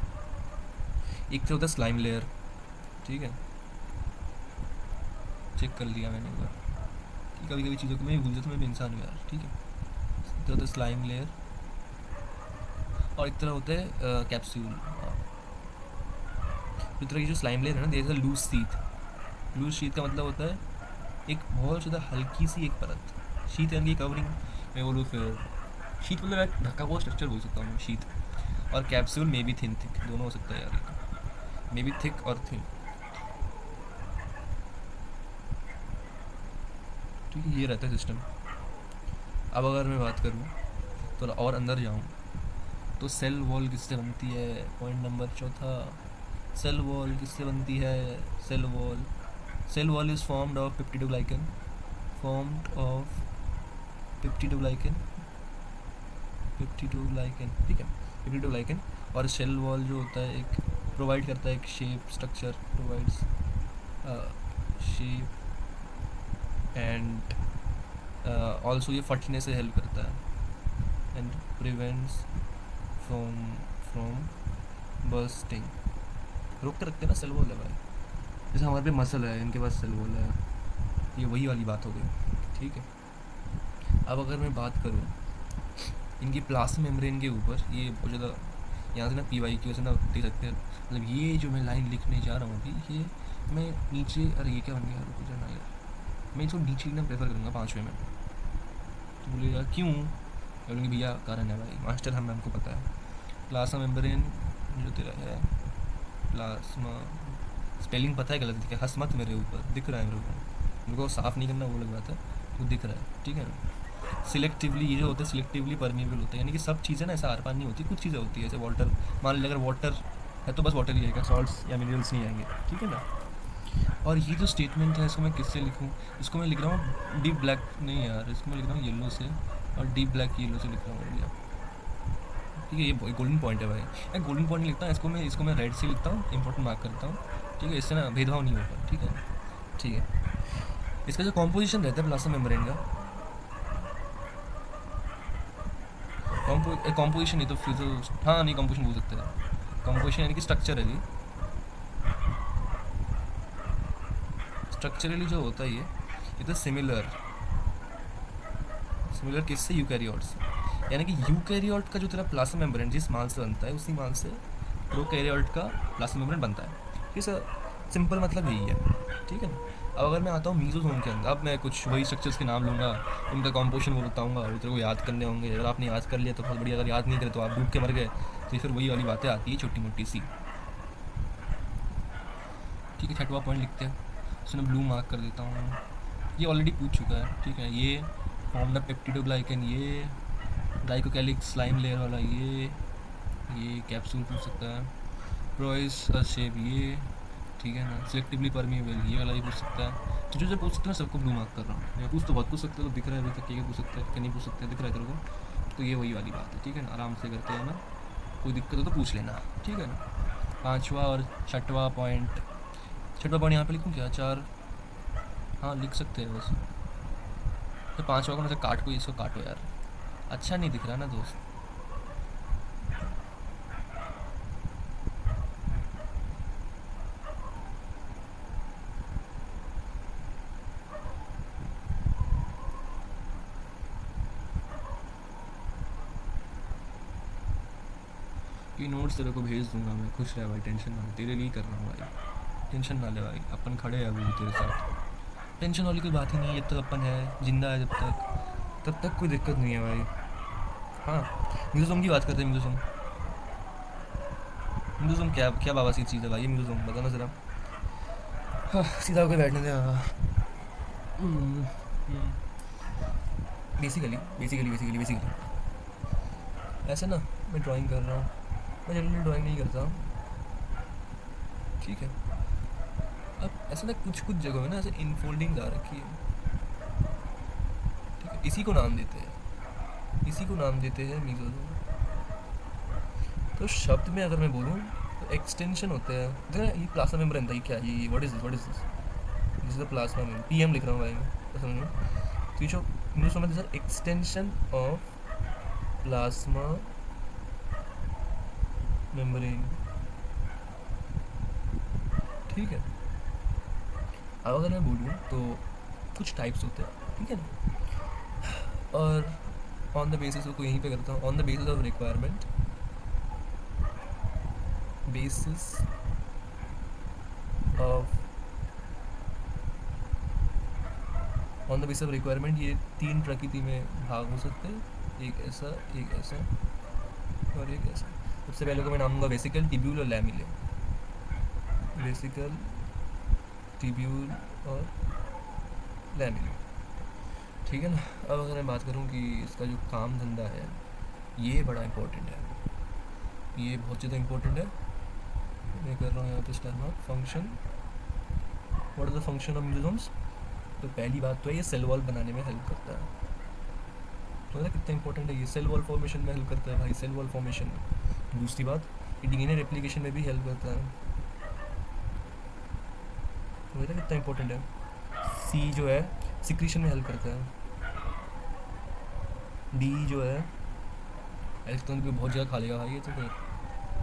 एक तो होता है स्लाइम लेयर, ठीक है, चेक कर लिया मैंने एक बार कि कभी कभी चीज़ों को मैं भूल जाता हूँ, मैं भी इंसान हूँ यार, ठीक है। एक तरह होता है स्लाइम लेयर और एक तरह होता है कैप्सूल। इस तरह की जो स्लाइम लेयर है ना, there is a loose sheath. Loose sheath का मतलब होता है एक बहुत ज़्यादा हल्की सी एक परत। शीथ यानी कवरिंग, मैं बोलूँ फिर शीथ मतलब एक ढका हुआ स्ट्रक्चर बोल सकता हूँ मैं शीथ। और capsule may be thin thick, दोनों हो सकता है यार, ये मे बी थिक और थिन, ठीक है, ये रहता है सिस्टम। अब अगर मैं बात करूँ तो और अंदर जाऊँ तो सेल वॉल किससे बनती है, पॉइंट नंबर चौथा। सेल वॉल किससे बनती है? Cell wall, cell wall is formed of peptidoglycan, formed of peptidoglycan, peptidoglycan, ठीक है, पेप्टिडोग्लाइकन। और सेल वॉल जो होता है एक प्रोवाइड करता है एक shape structure, provides shape and also ये फटने से हेल्प करता है and prevents from from bursting, रोक के रखते हैं ना, सेल वॉल है भाई। जैसे हमारे पे मसल है, इनके पास सेल वॉल है, ये वही वाली बात हो गई, ठीक है। अब अगर मैं बात करूँ इनकी प्लाज्मा मेम्ब्रेन के ऊपर, ये बहुत ज़्यादा यहाँ से ना पी वाई की वजह से ना देख सकते हैं, मतलब ये जो मैं लाइन लिखने जा रहा हूँ अभी, ये मैं नीचे, अरे ये क्या बन गया, रुको जाना यार, मैं इसको नीचे लिखना प्रेफर करूँगा 5वें में। तो बोलेगा क्यों, मैं बोलूँगी भैया कारण है भाई, मास्टर हमको पता है। प्लाज्मा मेम्ब्रेन जो तेरा है, प्लाज्मा स्पेलिंग पता है गलत है, हंस मत मेरे ऊपर, दिख रहा है मेरे को साफ़ नहीं करना, वो लग बात है, वो दिख रहा है, ठीक है ना। सिलेक्टिवली, ये जो होता है सिलेक्टिवली परमेबल होता है, यानी कि सब चीज़ें ना ऐसा आर पार नहीं होती, कुछ चीज़ें होती है जैसे वाटर, मान लीजिए अगर वाटर है तो बस वाटर ही आएगा, सॉल्ट्स या मिनरल्स नहीं आएंगे, ठीक है ना। और ये जो स्टेटमेंट है इसको मैं किससे लिखूँ, इसको मैं लिख रहा हूँ डीप ब्लैक, नहीं यार इसको मैं लिख रहा हूँ येलो से, और डीप ब्लैक येलो से लिख रहा हूँ भैया, ठीक है। ये गोल्डन पॉइंट है भाई, मैं गोल्डन पॉइंट लिखता हूँ, इसको मैं रेड से लिखता हूँ, इंपॉर्टेंट मार्क करता हूँ, ठीक है, इससे ना भेदभाव नहीं होगा, ठीक है, ठीक है। इसका जो कॉम्पोजिशन रहता है प्लाज्मा मेम्ब्रेन का, कॉम्पोजिशन नहीं तो फिर तो, हाँ नहीं कॉम्पोजिशन बोल सकते हैं, कॉम्पोजिशन यानी कि स्ट्रक्चर है जी, स्ट्रक्चरली जो होता है ये तो सिमिलर, सिमिलर किससे, यूकैरियोट्स, यानी कि यूकैरियोट का जो तेरा प्लाज्मा मेम्ब्रेन जिस माल से बनता है उसी माल से प्रोकैरियोट का प्लाज्मा मेम्ब्रेन बनता है, ठीक है, सिंपल मतलब यही है, ठीक है ना। अब अगर मैं आता हूँ मीज़ोसोम के अंदर, अब मैं कुछ वही स्ट्रक्चर्स के नाम लूँगा, उनका कॉम्पोजिशन वो बताऊँगा, वो तेरे को याद करने होंगे, अगर आपने याद कर लिया तो बहुत बढ़िया, अगर याद नहीं करे तो आप डूब के मर गए, तो फिर वही वाली बातें आती है छोटी मोटी सी, ठीक है। 6वां पॉइंट लिखते हैं, उसने ब्लू मार्क कर देता हूँ, ये ऑलरेडी पूछ चुका है, ठीक है। ये फॉर्म द पेप्टिडोग्लाइकन, ये ग्लाइकोकैलिक्स स्लाइम लेयर वाला, ये कैप्सूल पूछ सकता है, प्रोइस शेप ये, ठीक है ना, सिलेक्टिवली परमेबल ये वाला ही पूछ सकता है। तो जो पूछ सकते हैं सबको ब्लू मार्क कर रहा हूँ मैं, पूछ तो बहुत पूछ सकते हो, तो दिख रहा है अभी तक, ये पूछ सकते हैं कि नहीं पूछ सकते, दिख रहा है तेरे को, तो ये वही वाली बात है, ठीक है ना, आराम से करते हैं ना, कोई दिक्कत हो तो पूछ लेना, ठीक है ना। 5वां और 6वां पॉइंट, 6वां पॉइंट यहाँ पे लिखूँ क्या, 4, हाँ लिख सकते हैं वैसे, तो 5वां को मतलब काट को, इसको काटो यार, अच्छा नहीं दिख रहा ना दोस्त। ये नोट्स तेरे को भेज दूंगा मैं, खुश रह भाई, टेंशन ना ले, तेरे लिए कर रहा हूँ भाई, टेंशन ना ले भाई, अपन खड़े हैं अभी भी तेरे साथ, टेंशन वाली कोई बात ही नहीं है, जब तक अपन है जिंदा है, तब तक कोई दिक्कत नहीं है भाई। हाँ म्यूज़ियम की बात करते हैं, म्यूज़ियम, म्यूज़ियम क्या क्या बाबा सी चीज़ है भाई, ये म्यूज़ियम बताना ज़रा। हाँ सीधा होकर बैठने दे, हाँ। बेसिकली ऐसे ना, मैं ड्राइंग कर रहा हूँ, मैं जनरली ड्राइंग नहीं करता हूँ, ठीक है। अब ऐसा ना कुछ कुछ जगहों में ना ऐसे इनफोल्डिंग आ रखी है, ठीक है, इसी को नाम देते हैं मीज़ोज़ोम। तो शब्द में अगर मैं बोलूँ तो एक्सटेंशन होते हैं, देखो ये प्लाज्मा मेम्ब्रेन था, ये क्या है, ये what is this, this is the plasma membrane, PM लिख रहा हूँ भाई मैं, तो समझ में। तो ये जो मुझे समझ sir extension of plasma membrane, ठीक है। अब अगर मैं बोलूँ तो कुछ टाइप्स होते हैं, ठीक है ना। और ऑन द बेसिस को यहीं पे करता हूँ, on the basis of requirement, basis of, on the basis of requirement, ये तीन प्रकृति में भाग हो सकते हैं, एक ऐसा और एक ऐसा। सबसे पहले को मैं नाम दूंगा वेसिकल, टिब्यूल और लैमिले, वेसिकल, टिब्यूल और लैमिले, ठीक है ना। अब अगर मैं बात करूँ कि इसका जो काम धंधा है, ये बड़ा इंपॉर्टेंट है, ये बहुत ज़्यादा इंपॉर्टेंट है। मैं कर रहा हूँ यहाँ पे star mark, function, what is the function of mesosomes. तो पहली बात तो है ये सेल वॉल बनाने में हेल्प करता है, तो कितना इंपॉर्टेंट है ये, सेल वॉल फॉर्मेशन में हेल्प करता है भाई, सेल वॉल फॉर्मेशन। दूसरी बात, ये डीएनए रेप्लिकेशन में भी हेल्प करता है, तो कितना इंपॉर्टेंट है। सी जो है सिक्रीशन में हेल्प करता है, डी जो है इलेक्ट्रॉन भी बहुत ज़्यादा खा लेगा भाई ये, तो फिर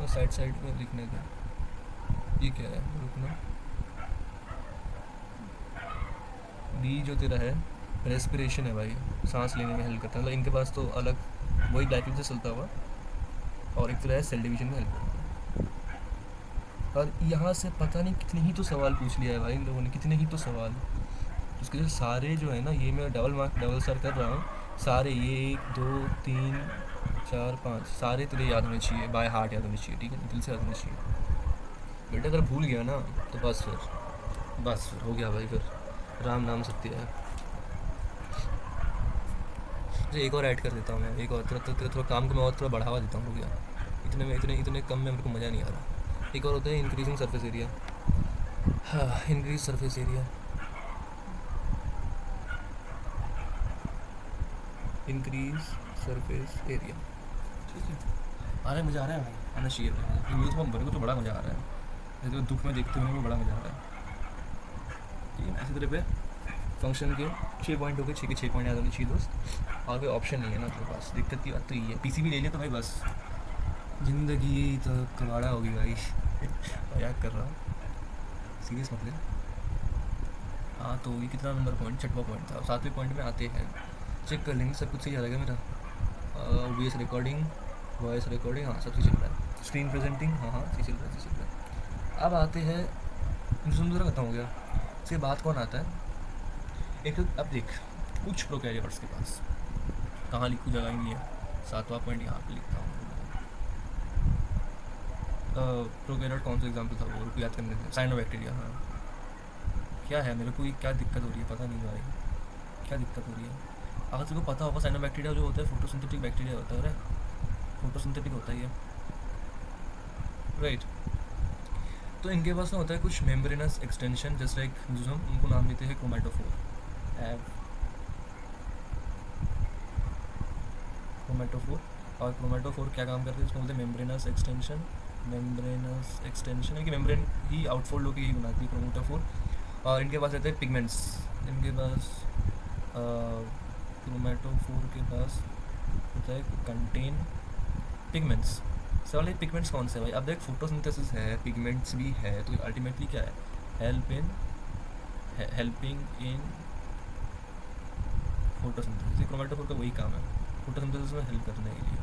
साइड साइड में लिखने का, ये क्या है, रुकना, डी जो तेरा है रेस्पिरेशन है भाई, सांस लेने में हेल्प करता है, मतलब इनके पास तो अलग वही डायक्लिन से चलता हुआ, और एक तरह है सेल डिवीजन में हेल्प करता है। और यहाँ से पता नहीं कितने ही तो सवाल पूछ लिया है भाई इन लोगों ने, कितने ही तो सवाल, उसके जो सारे जो है ना, ये मैं डबल मार्क डबल सर कर रहा हूँ, सारे ये 1 2 3 4 5 सारे तेरे याद होने चाहिए, बाय हार्ट याद होने चाहिए, ठीक है, दिल से याद होने चाहिए बेटा। अगर भूल गया ना तो बस फिर हो गया भाई, फिर राम नाम सत्य है। एक और ऐड कर देता हूँ मैं, एक और थोड़ा काम को मैं और थोड़ा बढ़ावा देता हूँ, हो गया इतने कम में मेरे को मज़ा नहीं आ रहा। एक और होता है इंक्रीजिंग सरफेस एरिया, हाँ increase surface area, increase surface area, ठीक है। आ रहा है, मज़ा आ रहा है भाई, आना चाहिए भाई, न्यूज़ में मेरे को तो बड़ा मज़ा आ रहा है, तो दुख में देखते हुए बड़ा मज़ा आ रहा है, ठीक है। ऐसी तरह पे फंक्शन के 6 पॉइंट हो गए, 6 के 6 पॉइंट याद होने चाहिए दोस्त, और कोई ऑप्शन नहीं है ना तेरे पास, दिक्कत की बात तो ये है, पीसीबी ले लिया तो भाई बस ज़िंदगी तो कबाड़ा होगी भाई। मजाक कर रहा हूँ, सीरियस मत ले। हाँ तो ये कितना नंबर पॉइंट, 6वां पॉइंट था, 7वें पॉइंट में आते हैं, चेक कर लेंगे सब कुछ सही आ जाएगा मेरा। वॉइस रिकॉर्डिंग, वॉइस रिकॉर्डिंग, हाँ सब सही चल रहा है, स्क्रीन प्रेजेंटिंग, हाँ सही चल रहा है। अब आते हैं, दूसरा खत्म हो गया, इसके बाद कौन आता है, एक अब देख कुछ प्रोकैरियोट्स के पास, कहाँ लिखूँ जगह ही नहीं है, 7वां पॉइंट यहाँ पे लिखता हूँ। प्रोकैरियोट कौन सा एग्जाम्पल था वो, रुको याद करने थे, साइनोबैक्टीरिया, हाँ क्या है, मेरे को क्या दिक्कत हो रही है पता नहीं भाई, क्या दिक्कत हो रही है। अगर तुमको पता होगा साइनोबैक्टीरिया जो होता है फोटोसिंथेटिक बैक्टीरिया होता है, फोटोसिंथेटिक होता है ये, राइट। तो इनके पास ना होता है कुछ मेम्ब्रेनस एक्सटेंशन, जस्ट लाइक म्यूजिज्म, उनको नाम देते हैं क्रोमेटोफोर, क्रोमेटोफोर। और क्रोमेटोफोर क्या काम करते हैं, इसको बोलते हैं मेम्ब्रेनस एक्सटेंशन, मेम्ब्रेनस एक्सटेंशन है कि मेम्ब्रेन ही आउटफोल्ड होकर ही बनाती है क्रोमेटोफोर। और इनके पास रहते हैं पिगमेंट्स, इनके पास क्रोमेटोफोर के पास होता है कंटेन पिगमेंट्स। सवाल है पिगमेंट्स कौन से भाई, अब देख फोटोसिंथेसिस है, पिगमेंट्स भी है, तो अल्टीमेटली क्या है, हेल्पिंग इन फोटोसिंथेसिस। क्रोमेटोफोर का वही काम है, फोटोसिंथेसिस में हेल्प करने के लिए,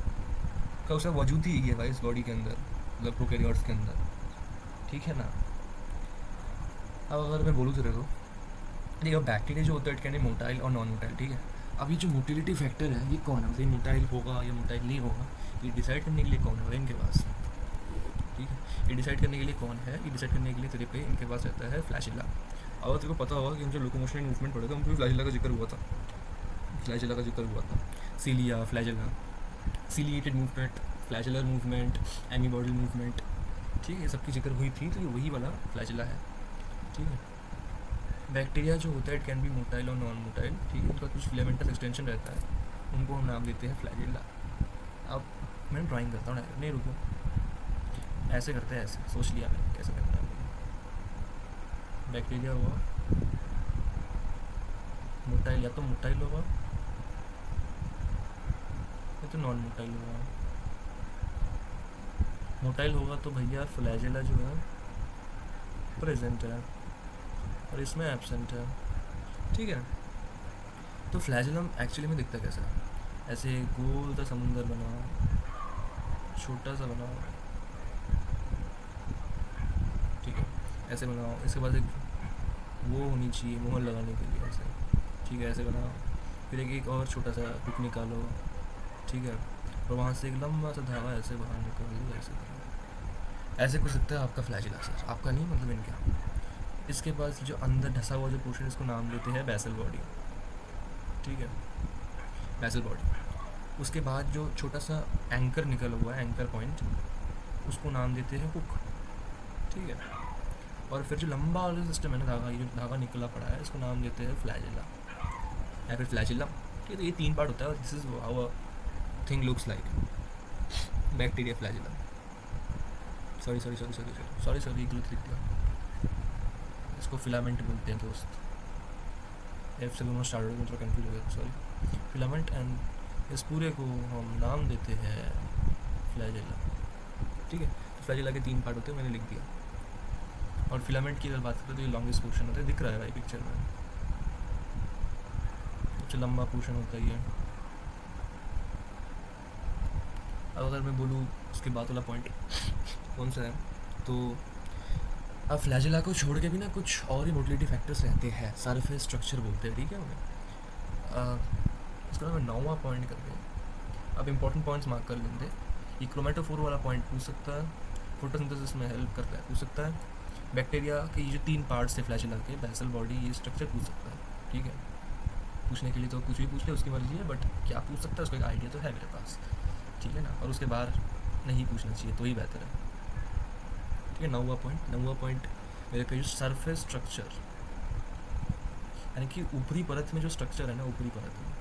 का उसका वजूद ही है भाई इस बॉडी के अंदर, मतलब प्रोकैरियोट्स के अंदर, ठीक है ना। अब अगर मैं बोलूँ तेरे को, देखो बैक्टीरिया जो होता है इट कैन बी मोटाइल और नॉन मोटाइल, ठीक है। अब ये जो मोटिलिटी फैक्टर है ये कौन है, मतलब मोटाइल होगा या मोटाइल नहीं होगा, ये डिसाइड करने के लिए कौन है इनके पास, ठीक है। ये डिसाइड करने के लिए कौन है, ये डिसाइड करने के लिए तेरे पे इनके पास रहता है फ्लैजिला। अगर तेरे को पता होगा कि हम जो लोकोमोशन मूवमेंट पढ़े थे उनको भी फ्लैजिला का जिक्र हुआ था, फ्लैजिला का जिक्र हुआ था, cilia, flagella, ciliated movement, flagellar movement, amoeboid movement, ठीक है, सबकी जिक्र हुई थी, तो ये वही वाला फ्लैजिला है, ठीक है। बैक्टीरिया जो होता है इट कैन बी मोटाइल और नॉन मोटाइल, ठीक है, उनका कुछ फिलामेंटस एक्सटेंशन रहता है, उनको हम नाम देते हैं फ्लैजिला। अब मैं ड्राइंग करता हूँ, नहीं रुको, ऐसे करते हैं, ऐसे सोच लिया मैंने कैसे करना है। बैक्टीरिया हुआ मोटाइल, या तो मोटाइल होगा या तो नॉन मोटाइल होगा। मोटाइल होगा तो भैया फ्लैजेला जो है प्रेजेंट है और इसमें एब्सेंट है, ठीक है। तो फ्लैजेलम एक्चुअली में दिखता कैसा है, ऐसे गोल सा समुंदर बना, छोटा सा बना, ठीक है, ऐसे बनाओ। इसके बाद एक वो होनी चाहिए मोहर लगाने के लिए, ऐसे, ठीक है, ऐसे बनाओ। फिर एक और छोटा सा हुक निकालो, ठीक है, और वहाँ से एक लंबा सा धागा ऐसे बाहर निकाल दो, ऐसे करो। ऐसे कुछ सकता है आपका फ्लैजिला सर, आपका नहीं मतलब इनका। इसके पास जो अंदर ढसा हुआ जो पोर्शन, इसको नाम देते हैं बेसल बॉडी, ठीक है, बेसल बॉडी। उसके बाद जो छोटा सा एंकर निकला हुआ है, एंकर पॉइंट, उसको नाम देते हैं हुक, ठीक है। और फिर जो लंबा वाला सिस्टम है ना, धागा, ये जो धागा निकला पड़ा है, इसको नाम देते हैं फ्लैजिला या फिर फ्लैजिलम, ठीक है। तो ये 3 पार्ट होता है, और this is how a thing looks like, bacteria flagellum. Sorry sorry sorry sorry sorry sorry sorry गलत लिख दिया। इसको फिलामेंट बोलते हैं दोस्त, एफ से दोनों स्टार्ट में थोड़ा कन्फ्यूज हो गया, सॉरी। फिलामेंट, एंड इस पूरे को हम नाम देते हैं फ्लैजिला, ठीक है। तो फ्लैजिला के 3 पार्ट होते हैं, मैंने लिख दिया। और फिलामेंट की अगर बात करें तो ये लॉन्गेस्ट पोर्शन होता है, दिख रहा है भाई पिक्चर में, सबसे लंबा पोर्शन होता है ये। अब अगर मैं बोलूँ उसके बाद वाला पॉइंट कौन सा है, तो अब फ्लैजिला को छोड़ के भी ना कुछ और ही मोटिलिटी फैक्टर्स रहते हैं, सरफेस स्ट्रक्चर बोलते हैं, ठीक है उन्हें। इसका मैं 9वां पॉइंट कर दिया। अब इंपॉर्टेंट पॉइंट्स मार्क कर लेंगे। ये क्रोमेटोफोर वाला पॉइंट पूछ सकता है, फोटोसिंथेसिस में हेल्प करता है, पूछ सकता है। बैक्टीरिया के ये जो 3 पार्ट्स थे फ्लैजिला के, बेसल बॉडी, ये स्ट्रक्चर पूछ सकता है, ठीक है। पूछने के लिए तो कुछ भी पूछ ले, उसकी मर्जी है, बट क्या पूछ सकता है उसका एक आइडिया तो है मेरे पास, ठीक है ना। और उसके बाहर नहीं पूछना चाहिए तो ही बेहतर है, ठीक है। 9वां पॉइंट मेरे कहीं सरफेस स्ट्रक्चर, यानी कि ऊपरी परत में जो स्ट्रक्चर है ना, ऊपरी परत में,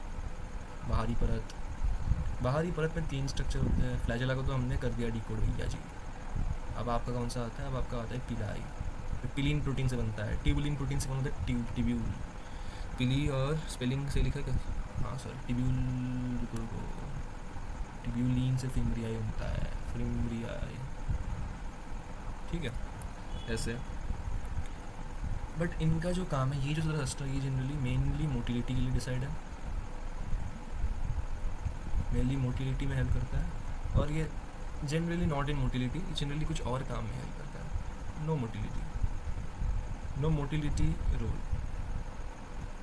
बाहरी परत में 3 स्ट्रक्चर होते हैं। फ्लैजिला को तो हमने कर दिया डिकोड भैया जी। अब आपका कौन सा आता है, अब आपका आता है पिलाई। पिलीन प्रोटीन से बनता है, ट्यूबुलिन प्रोटीन से बनता है टिब्यूल, पिली, और स्पेलिंग से लिखा क्या, हाँ सर, टिब्यूलिन से फिम्ब्रियाई बनता है, फिम्ब्रियाई, ठीक है, ऐसे। बट इनका जो काम है, ये जो रजिस्टर, ये जनरली मेनली मोटिलिटी के लिए डिसाइड है, मेनली मोटिलिटी में हेल्प करता है। और ये generally not in motility, generally कुछ और काम में हेल्प करता है। नो मोटिलिटी रोल,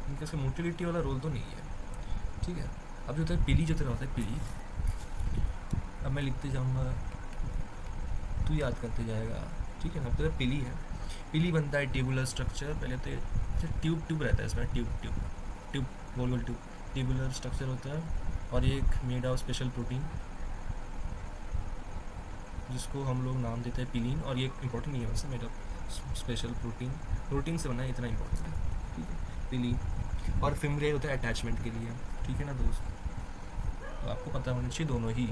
इनका इसका मोटिलिटी वाला रोल तो नहीं है, ठीक है। अब जो होता है पिली, जो तरह होता है पिली, अब मैं लिखते जाऊँगा, तू याद करते जाएगा, ठीक है ना। तो पिली है, पिली बनता है ट्यूबुलर स्ट्रक्चर, पहले तो ट्यूब रहता है इसमें, ट्यूब गोल गोल ट्यूबुलर स्ट्रक्चर होता है। और एक मेड ऑफ स्पेशल प्रोटीन, जिसको हम लोग नाम देते हैं पिलीन, और ये इंपॉर्टेंट नहीं है वैसे, मेड ऑफ स्पेशल प्रोटीन से बना है, इतना इंपॉर्टेंट है, ठीक है, पिलीन। और फिम्ब्रियाई होता है अटैचमेंट के लिए, ठीक है ना दोस्त, तो आपको पता होना चाहिए दोनों ही।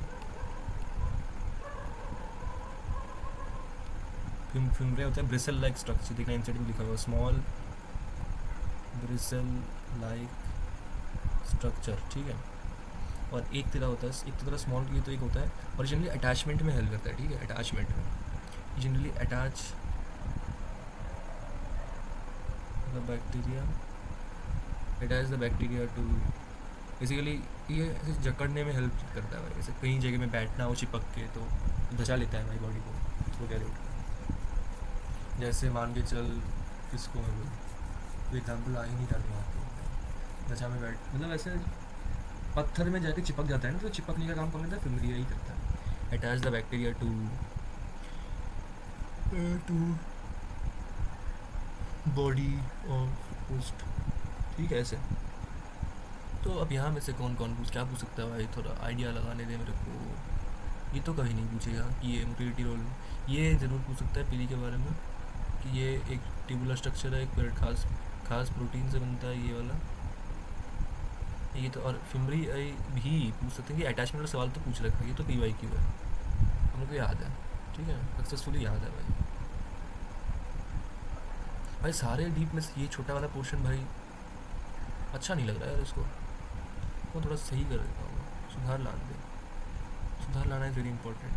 फिम्ब्रियाई होता है ब्रिसल लाइक स्ट्रक्चर, देखना इंसेट में लिखा हुआ, स्मॉल ब्रिसल लाइक स्ट्रक्चर, ठीक है। और एक तरह होता है, एक तरह स्मॉल, ये तो एक होता है, और जनरली अटैचमेंट में हेल्प करता है, ठीक है। अटैचमेंट में generally attach the bacteria to, basically ये ऐसे जकड़ने में हेल्प करता है भाई, जैसे कहीं जगह में बैठना हो चिपक के तो धचा लेता है भाई बॉडी को, तो क्या लेट, जैसे मान के चल, किसको मैं बोलूँ, एग्जाम्पल आ ही नहीं रहा दिमाग को, धचा में बैठ, मतलब ऐसे पत्थर में जाके चिपक जाता है ना, तो चिपकने का काम कौन करता है, फिम्ब्रिया ही करता है। Attach the bacteria to body of host, ठीक है, ऐसे। तो अब यहाँ में से कौन कौन क्या पूछ सकता है भाई, थोड़ा आइडिया लगाने दे मेरे को। ये तो कभी नहीं पूछेगा कि ये मोटिलिटी रोल, ये ज़रूर पूछ सकता है पिली के बारे में, कि ये एक ट्यूबुलर स्ट्रक्चर है, एक खास प्रोटीन से बनता है ये वाला, ये तो। और फिम्ब्रियाई भी पूछ सकते हैं कि अटैचमेंट वाला सवाल तो पूछ रखा है, ये तो PYQ है, हम लोग को याद है, ठीक है, सक्सेसफुली याद है भाई। भाई सारे डीप में से ये छोटा वाला पोर्शन भाई अच्छा नहीं लग रहा है यार, इसको वो थोड़ा सही कर देता हूँ, सुधार ला दे, सुधार लाना इज़ वेरी इंपॉर्टेंट।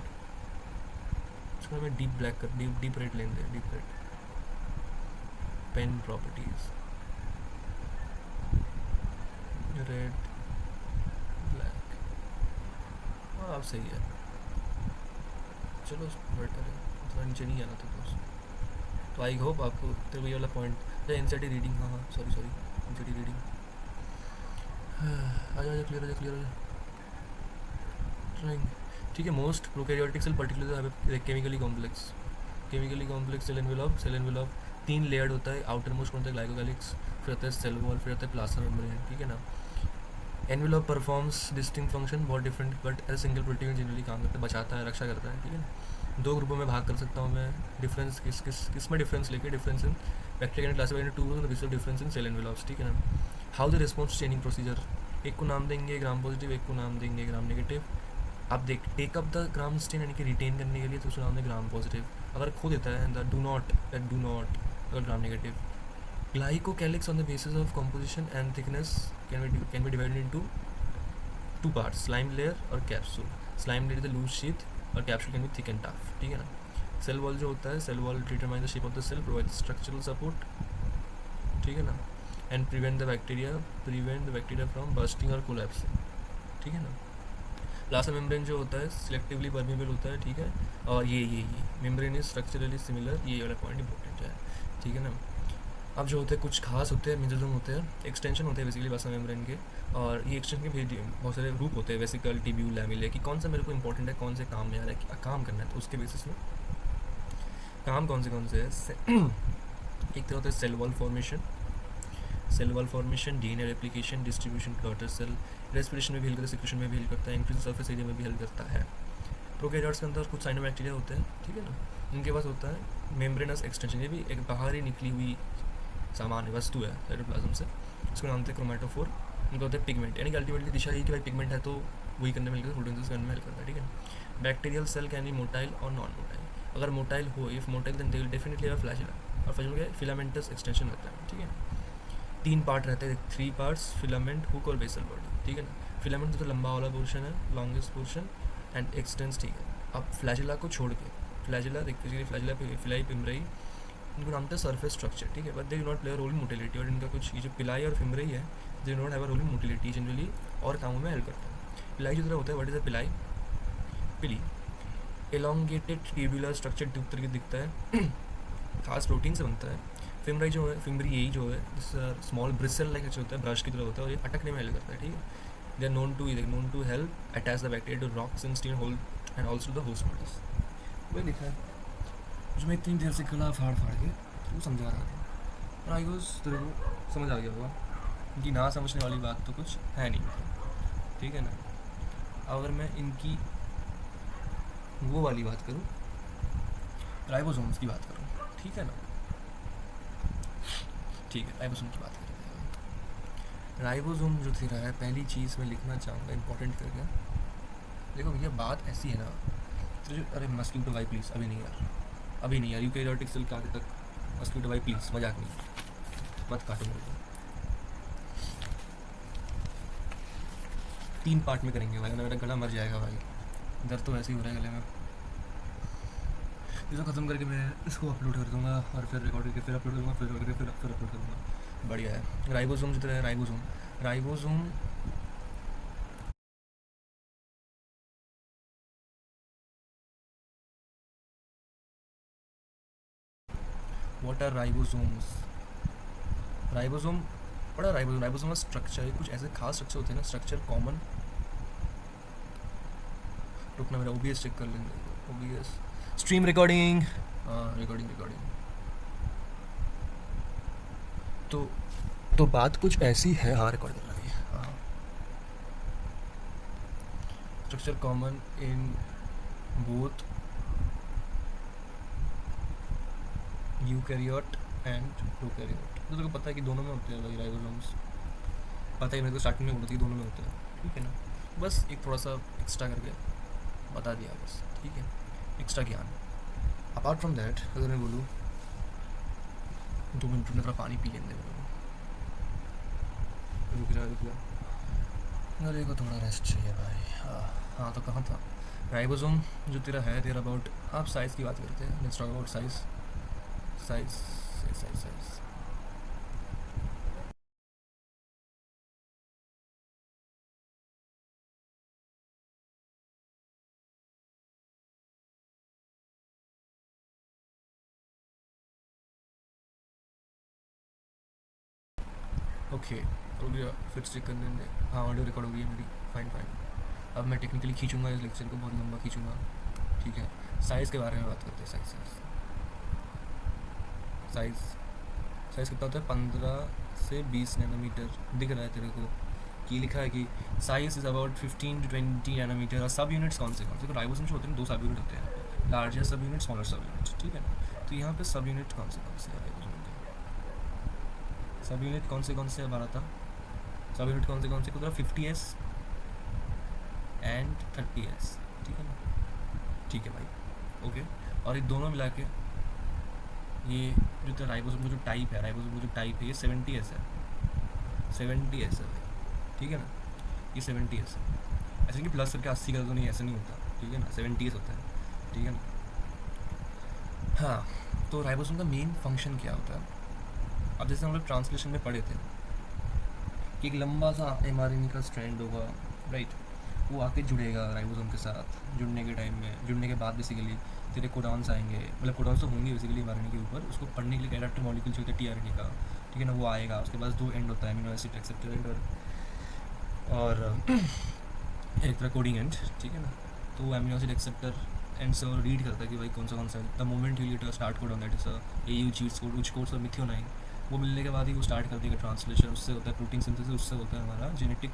इसको हमें डीप ब्लैक कर, डीप रेड लेने दे, deep red. Pen properties, red black, हाँ अब सही है। चलो बेटर है, थोड़ा नीचे नहीं आना था तो आई होप आपको तेरे वही वाला पॉइंट एनसीईआरटी रीडिंग, हाँ हाँ सॉरी एनसीईआरटी रीडिंग। आ जा क्लियर हो जा, क्लियर हो जा। ठीक है, most prokaryotic cell particular chemically complex cell envelope 3 layered होता है। आउटर मोस्ट होता है ग्लाइकोकैलिक्स, फिर होता है सेल वॉल, फिर होता है प्लाज्मा मेम्ब्रेन, ठीक है ना। एनवेलप परफॉर्म्स डिस्टिंक्ट फंक्शन, बहुत different, but as single protein generally काम करता है, बचाता है, रक्षा करता है, ठीक है ना। 2 ग्रुपों में भाग कर सकता हूँ मैं। डिफरेंस किस में डिफरेंस लेके, difference in bacteria classified in 2 difference in cell envelopes, ठीक है ना। How the response changing procedure, एक को नाम देंगे ग्राम पॉजिटिव, एक को नाम देंगे ग्राम नेगेटिव। आप देख take up the gram stain यानी कि रिटेन करने के लिए तो उसका नाम है ग्राम पॉजिटिव। अगर खो देता है द डू नॉट अगर gram negative. Glycocalyx on the basis of composition and thickness can be divided into 2 parts, slime layer और capsule. Slime layer is the loose sheath और capsule can be thick and tough, ठीक है ना। Cell wall जो होता है, cell wall determine the shape of the cell, provide structural support, ठीक है ना, and prevent the bacteria from bursting और कोलैप्सिंग, ठीक है ना। प्लाज्मा मेम्ब्रेन जो होता है सिलेक्टिवली परमेबल होता है, ठीक है। और ये मेम्ब्रेन इज स्ट्रक्चरली सिमिलर, ये वाला पॉइंट इंपॉर्टेंट है, ठीक है ना। अब जो होते हैं कुछ खास होते हैं, मेजोसोम होते हैं, एक्सटेंशन होते हैं बेसिकली प्लाज्मा मेम्ब्रेन के। और ये एक्सटेंशन के भी बहुत सारे रूप होते हैं, वेसिकल, ट्यूब्यूल, लैमेले, कि कौन सा मेरे को इंपॉर्टेंट है, कौन से काम में आ रहा है, क्या काम करना है, तो उसके बेसिस में काम कौन से है। एक तरह होता है cell wall formation, DNA replication, distribution to daughter cell, respiration में भी हेल्प करता है, सिक्रेशन में भी हेल्प करता है, इंक्रीज सरफेस एरिया में भी हेल्प करता है। प्रोकैरियोट्स के अंदर कुछ साइनोबैक्टीरिया होते हैं, ठीक है ना, इनके पास होता है मेम्ब्रेनस एक्सटेंशन, ये भी एक बाहर ही निकली हुई सामान्य वस्तु है साइटोप्लाज्म से, इसको नाम होते हैं क्रोमेटोफोर। इनका होता है पिगमेंट, यानी कि अल्टीमेटली दिशा यही कि भाई पिगमेंट है तो वही करने में हेल्प करता है, फोटोसिंथेसिस करने में हेल्प करता है, ठीक है। Bacterial cell can be motile और नॉन मोटाइल। अगर मोटाइल हो, if motile then they will definitely have flagella, और फ्लैजिला का फिलामेंटस एक्सटेंशन रहता है, ठीक है। 3 पार्ट रहते हैं, 3 पार्ट्स, फिलामेंट, हुक और बेसल बॉडी, ठीक है ना। फिलामेंट तो लंबा वाला पोर्शन है, लॉन्गेस्ट पोर्शन एंड एक्सटेंस, ठीक है। अब फ्लैजिला को छोड़ के, फ्लैजिला फिलाई पिमरई, इनको नाम था सरफेस स्ट्रक्चर, ठीक है, but they do not play a role in motility. और इनका कुछ ये जो पिलाई और फिमरई है, they do not have a role in motility generally, और कामों में हेल्प करता है। पिलाई जो तरह होता है, व्हाट इज अ पिलाई, पिली एलोंगेटेड ट्यूबुलर स्ट्रक्चर ट्यूब तरह दिखता है, खास प्रोटीन से बनता है। फिमरई जो है, फिमरी यही जो है स्मॉल ब्रिसल लाइक होता है, ब्रश की तरह होता है, और ये अटकने में हेल्प करता है, ठीक है। They are known to help attach the bacteria to rocks and stain hole and also the host bodies. वही लिखा है जो मैं इतनी देर से गला फाड़ के वो समझा रहा था, और आई वॉज तेरे को समझ आ गया होगा कि ना समझने वाली बात तो कुछ है नहीं, ठीक है ना। अगर मैं इनकी वो वाली बात करूँ, राइबोसोम्स की बात करूँ, ठीक है ना, ठीक है, राइबोसोम की बात करते हैं। राइबोसोम जो तेरा है, पहली चीज़ मैं लिखना चाहूँगा इंपॉर्टेंट करके, देखो भैया बात ऐसी है ना, तो अरे मस्कीटो भाई प्लीज़, अभी नहीं यार, यूकैरियोटिक सेल के आगे तक मस्कीटो भाई प्लीज़, मजाक नहीं, मत काटो मेरे को। 3 पार्ट में करेंगे भाई, मेरा गला मर जाएगा भाई, दर्द तो वैसे ही हो रहा है गले में। इसको ख़त्म करके मैं इसको अपलोड कर दूँगा, और फिर रिकॉर्ड करके फिर अपलोड करूँगा, फिर अपलोड कर दूँगा, बढ़िया है। राइबोसोम जितना है, ribosome what are ribosomes. Ribosome बड़ा राइबोसोम का स्ट्रक्चर है, कुछ ऐसे खास स्ट्रक्चर होते हैं ना, स्ट्रक्चर कॉमन, रुकना मेरा ओबीएस चेक कर लेंगे, ओबीएस स्ट्रीम रिकॉर्डिंग, हाँ रिकॉर्डिंग। तो बात कुछ ऐसी है, हाँ रिकॉर्ड कर रही है, हाँ। Structure common in both eukaryote and prokaryote, तो तेरे को पता है कि दोनों में होते हैं भाई राइबोसोम्स, पता है मेरे को स्टार्टिंग में बोला था कि दोनों में होते हैं, ठीक है ना। बस एक थोड़ा सा एक्स्ट्रा करके बता दिया बस, ठीक है, एक्स्ट्रा ज्ञान। अपार्ट फ्रॉम दैट अगर मैं बोलूँ 2 मिनट में थोड़ा पानी पी लेंगे मेरे को। रुक जा मेरे को थोड़ा रेस्ट चाहिए भाई। हाँ तो कहाँ था? राइबोसोम जो तेरा है तेरा अबाउट, आप साइज़ की बात करते हैं, let's talk about size. Size size size okay हो गया, फिर से करने दे। हाँ ऑडियो रिकॉर्ड हो गई है मेरी, फाइन फाइन। अब मैं टेक्निकली खींचूंगा इस लेक्चर को, बहुत लंबा खींचूंगा। ठीक है, साइज़ के बारे में बात करते हैं। साइज़ साइज़ साइज़ कितना होता है? 15 से 20 नैनोमीटर दिख रहा है तेरे को कि लिखा है कि size is about 15 to 20 nanometer. और सब यूनिट्स कौन से तो राइबोसोम जो होते हैं 2 सब यूनिट होते हैं, लार्जर सब यूनिट, स्मॉलर सब यूनिट। ठीक है ना? तो यहाँ पे सब यूनिट कौन से हैं राइबोसोम के? सब यूनिट कौन से हमारा था? सब यूनिट कौन से कुछ 50s एंड 30s। ठीक है ना? ठीक है भाई, ओके। और ये दोनों मिला के ये जो तेरा राइबोसोम का जो टाइप है, राइबोसोम का जो टाइप है ये 70s है। 70s है भाई, ठीक है ना? ये 70s है। ऐसे नहीं कि प्लस करके 80 का तो नहीं, ऐसा नहीं होता। ठीक है ना? 70s होता है। ठीक है ना? हाँ, तो राइबोसोम का मेन फंक्शन क्या होता है? अब जैसे हम लोग ट्रांसलेशन में पढ़े थे कि एक लंबा सा एमआरएनए का स्ट्रैंड होगा, राइट? वो आके जुड़ेगा राइबोसोम के साथ। जुड़ने के टाइम में, जुड़ने के बाद बेसिकली तेरे कोडॉन्स आएंगे, मतलब कोडॉन्स तो होंगे बेसिकली एमआरएनए के ऊपर। उसको पढ़ने के लिए कैरेक्टर मॉलिक्यूल जो होता है टीआरएनए का, ठीक है ना, वो आएगा। उसके पास 2 एंड होता है, अमीनो एसिड एक्सेप्टर एंड और एक तरह कोडिंग एंड। ठीक है ना? तो वो अमीनो एसिड एक्सेप्टर एंड से रीड करता है कि भाई कौन सा the moment you let start code on that is AU चीज कोड विच कोड्स और मिथियोनाइन। वो मिलने के बाद ही वो स्टार्ट कर देगा ट्रांसलेशन। उससे होता है प्रोटीन सिंथेसिस, उससे होता है हमारा जेनेटिक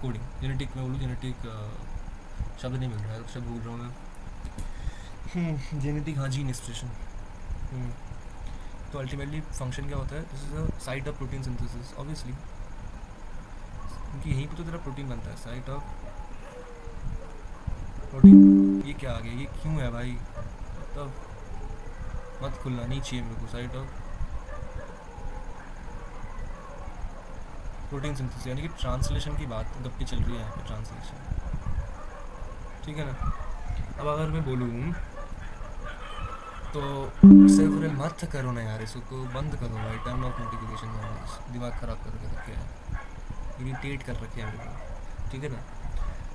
कोडिंग। जेनेटिक में बोलूँ, जेनेटिक शब्द नहीं मिल रहा है, शब्द भूल रहा हूँ मैं। जेनेटिक, हाँ, जीन एक्सप्रेशन। तो अल्टीमेटली फंक्शन क्या होता है? This is a site of protein synthesis obviously, क्योंकि यहीं पे तो तेरा प्रोटीन बनता है। साइट ऑफ प्रोटीन, ये क्या आ गया? ये क्यों है भाई? मतलब मत खुलना नहीं चाहिए मेरे को। साइट ऑफ प्रोटीन सिंथेसिस, यानी कि ट्रांसलेशन की बात गप्पी चल रही है यहाँ पे, ट्रांसलेशन। ठीक है ना? अब अगर मैं बोलूँ तो सेवरल मत करो ना यार, इसको बंद करो भाई। टर्न ऑफ नोटिफिकेशन, दिमाग ख़राब करके रखे हैं, इरिटेट कर रखे हैं मेरे को। ठीक है ना?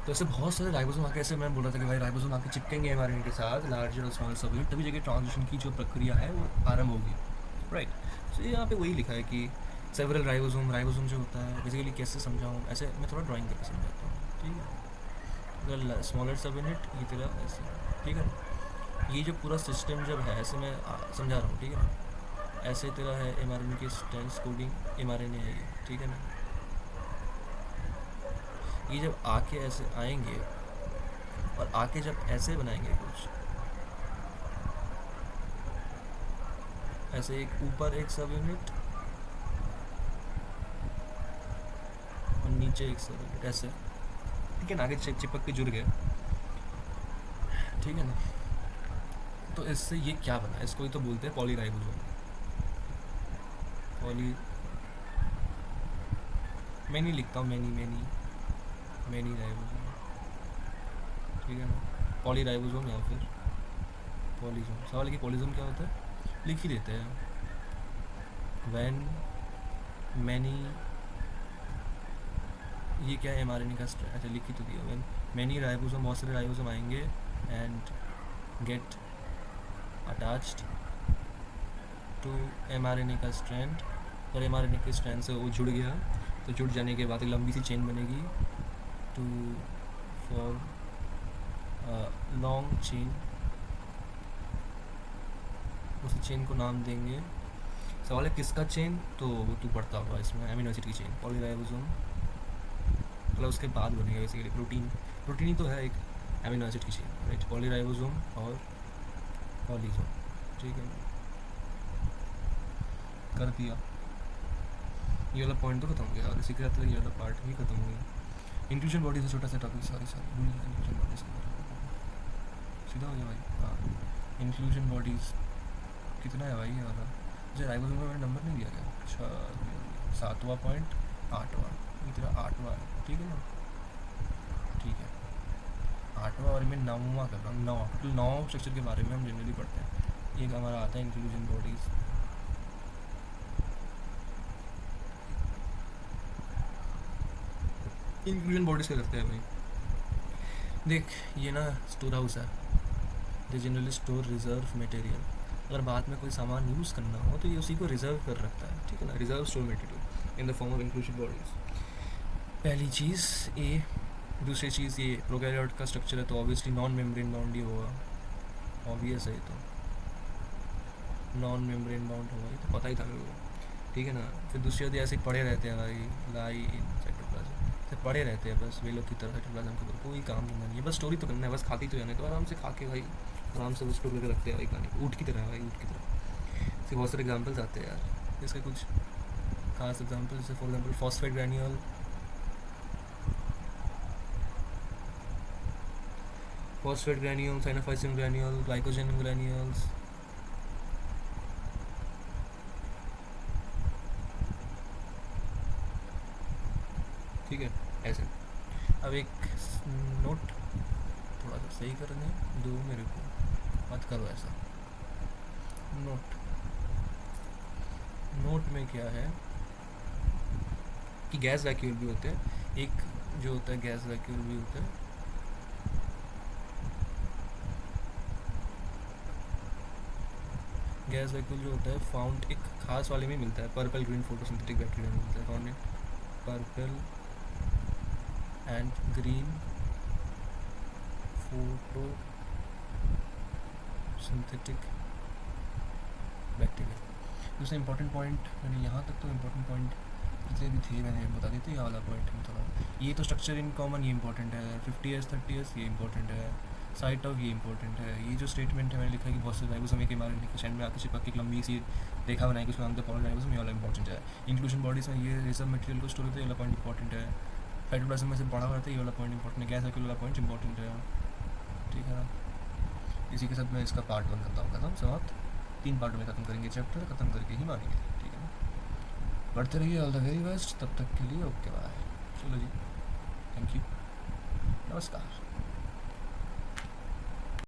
तो ऐसे बहुत सारे राइबोसोम आके, ऐसे मैं बोल रहा था कि भाई राइबोसोम आके चिपकेंगे एमआरएनए के साथ, लार्जर और स्मॉल सब यूनिट, तभी जगह ट्रांसलेशन की जो प्रक्रिया है वो आरंभ होगी, राइट? तो यहाँ पे वही लिखा है कि सेवरल राइबोसोम। राइबोसोम जो होता है बेसिकली, कैसे समझाऊँ, ऐसे मैं थोड़ा ड्राइंग करके समझाता हूँ। ठीक है? अगर स्मॉलर सब यूनिट ये तेरा ऐसे, ठीक है ना? ये जो पूरा सिस्टम जब है, ऐसे मैं समझा रहा हूँ, ठीक है ना? ऐसे तेरा है एमआरएनए की स्ट्रेंथ कोडिंग, एमआरएनए है ये, ठीक है ना? ये जब आके ऐसे आएंगे और आके जब ऐसे बनाएंगे कुछ ऐसे, एक ऊपर एक सब यूनिट और नीचे एक सब यूनिट ऐसे, ठीक है ना? आगे चिपक के जुड़ गए, ठीक है ना? तो इससे ये क्या बना? इसको ही तो बोलते हैं पॉलीराइबोसोम। पॉली, मैं नहीं लिखता हूँ मैनी मैनी मैनी राइबोसोम, ठीक है ना? पॉलीराइबोसोम या फिर पॉलीसोम। सवाल है कि पॉलीसोम क्या होता है, लिख ही देते हैं। वैन मैनी, ये क्या है? एमआरएनए का अच्छा लिख ही तो दिया। वैन मैनी राइबोसोम, बहुत सारे राइबोसोम आएंगे and get attached to mRNA का स्ट्रैंड, और एमआरएनए के स्ट्रैंड से वो जुड़ गया, तो जुड़ जाने के बाद एक लंबी सी चेन बनेगी टू फॉर लॉन्ग चेन। उस चेन को नाम देंगे, सवाल है किसका चेन, तो वो तू पढ़ता होगा इसमें, अमीनो एसिड की चेन, पॉलीराइबोसोम। मतलब उसके बाद बनेगा बेसिकली प्रोटीन। प्रोटीन ही तो है एक अमीनो एसिड की चेन, राइट? पॉलीराइबोसोम और पॉलीसोम, ठीक है? कर दिया। ये वाला पॉइंट तो खत्म हो गया, और इसी के साथ ये वाला पार्ट भी खत्म हो गया। इंक्लूजन बॉडी से छोटा सा टॉपिक, सॉरी भूल गया। इंक्लूजन बॉडी से सीधा हो गया भाई। हाँ, इंक्लूजन बॉडीज कितना है भाई ये वाला? मुझे राइबोसोम का मैंने नंबर नहीं दिया गया। अच्छा 7वां पॉइंट 8वां, ये तेरा 8वां है, ठीक है ना? ठीक है, 8वां और मैं 9वां कर रहा हूँ। 9 टोटल 9 स्ट्रक्चर के बारे में हम जनरली पढ़ते हैं। एक हमारा आता है इंक्लूजन बॉडीज़। इंक्लूजन बॉडीज़ क्या करते हैं भाई? देख, ये ना स्टोर हाउस है, they generally store reserve material. अगर बाद में कोई सामान यूज़ करना हो तो ये उसी को रिजर्व कर रखता है, ठीक है ना? Reserve store material in the form of inclusion bodies. पहली चीज़ ए। दूसरी चीज़ ये प्रोकैरियोट का स्ट्रक्चर है तो ऑब्वियसली नॉन मेम्ब्रेन बाउंड ही होगा, ऑब्वियस है ये तो, नॉन मेम्ब्रेन बाउंड होगा, ये तो पता ही था मेरे को, ठीक है ना? फिर दूसरी बात ऐसे ही पड़े रहते हैं भाई, लाइन साइटोप्लाज्म से पड़े रहते हैं बस, वे लोग की तरह साइटोप्लाज्म के ऊपर कोई काम धंधा नहीं है, बस स्टोरी तो करना है, बस खाती तो जाने तो आराम से खा के भाई, आराम से वो स्टोर करके रखते हैं भाई खाने, ऊँट की तरह है भाई, ऊँट की तरह। इसके बहुत सारे एग्जाम्पल्स आते हैं यार, इसके कुछ खास एग्जाम्पल, जैसे for example phosphate granule, cyanophycin granule, glycogen granules, ठीक है ऐसे। अब एक नोट थोड़ा सा सही करने दो मेरे को, मत करो ऐसा। नोट में क्या है कि गैस वैक्यूल भी होते हैं, एक जो होता है गैस वैक्यूल भी होता है, गैस वैक्यूल जो होता है फाउंड एक खास वाले में मिलता है, पर्पल ग्रीन फोटोसिंथेटिक बैक्टीरिया में मिलता है, found in purple and green photo synthetic bacteria. दूसरा इंपॉर्टेंट पॉइंट, मैंने यहाँ तक तो इंपॉर्टेंट पॉइंट जितने भी थे मैंने बता देते, ये वाला पॉइंट में थोड़ा, ये तो स्ट्रक्चर इन कॉमन ये इंपॉर्टेंट है, 50s 30s ये इंपॉर्टेंट है, साइट ऑफ ये इंपॉर्टेंट है, ये जो स्टेटमेंट है मैंने लिखा है कि बहुत से राइबोसोम के बारे में लिखा, में आके चिपक एक लंबी सी रेखा बनाई कि उसका नाम था राइबोसोम, ये वाला इंपॉर्टेंट है। इंक्लूजन बॉडीज में ये रिजर्व मटेरियल को स्टोर होता है, ये वाला पॉइंट इंपॉर्टेंट है। साइटोप्लाज्म में से बड़ा रहता है, ये वाला पॉइंट इंपॉर्टेंट है। गैस वैक्यूल वाला पॉइंट इंपॉर्टेंट है, ठीक है ना? इसी के साथ मैं इसका पार्ट 1 करता हूँ, खत्म समाप्त। 3 पार्ट में खत्म करेंगे, चैप्टर खत्म करके ही मानेंगे, ठीक है ना? बढ़ते रहिए, ऑल द वेरी बेस्ट, तब तक के लिए ओके बाय। चलो जी, थैंक यू, नमस्कार।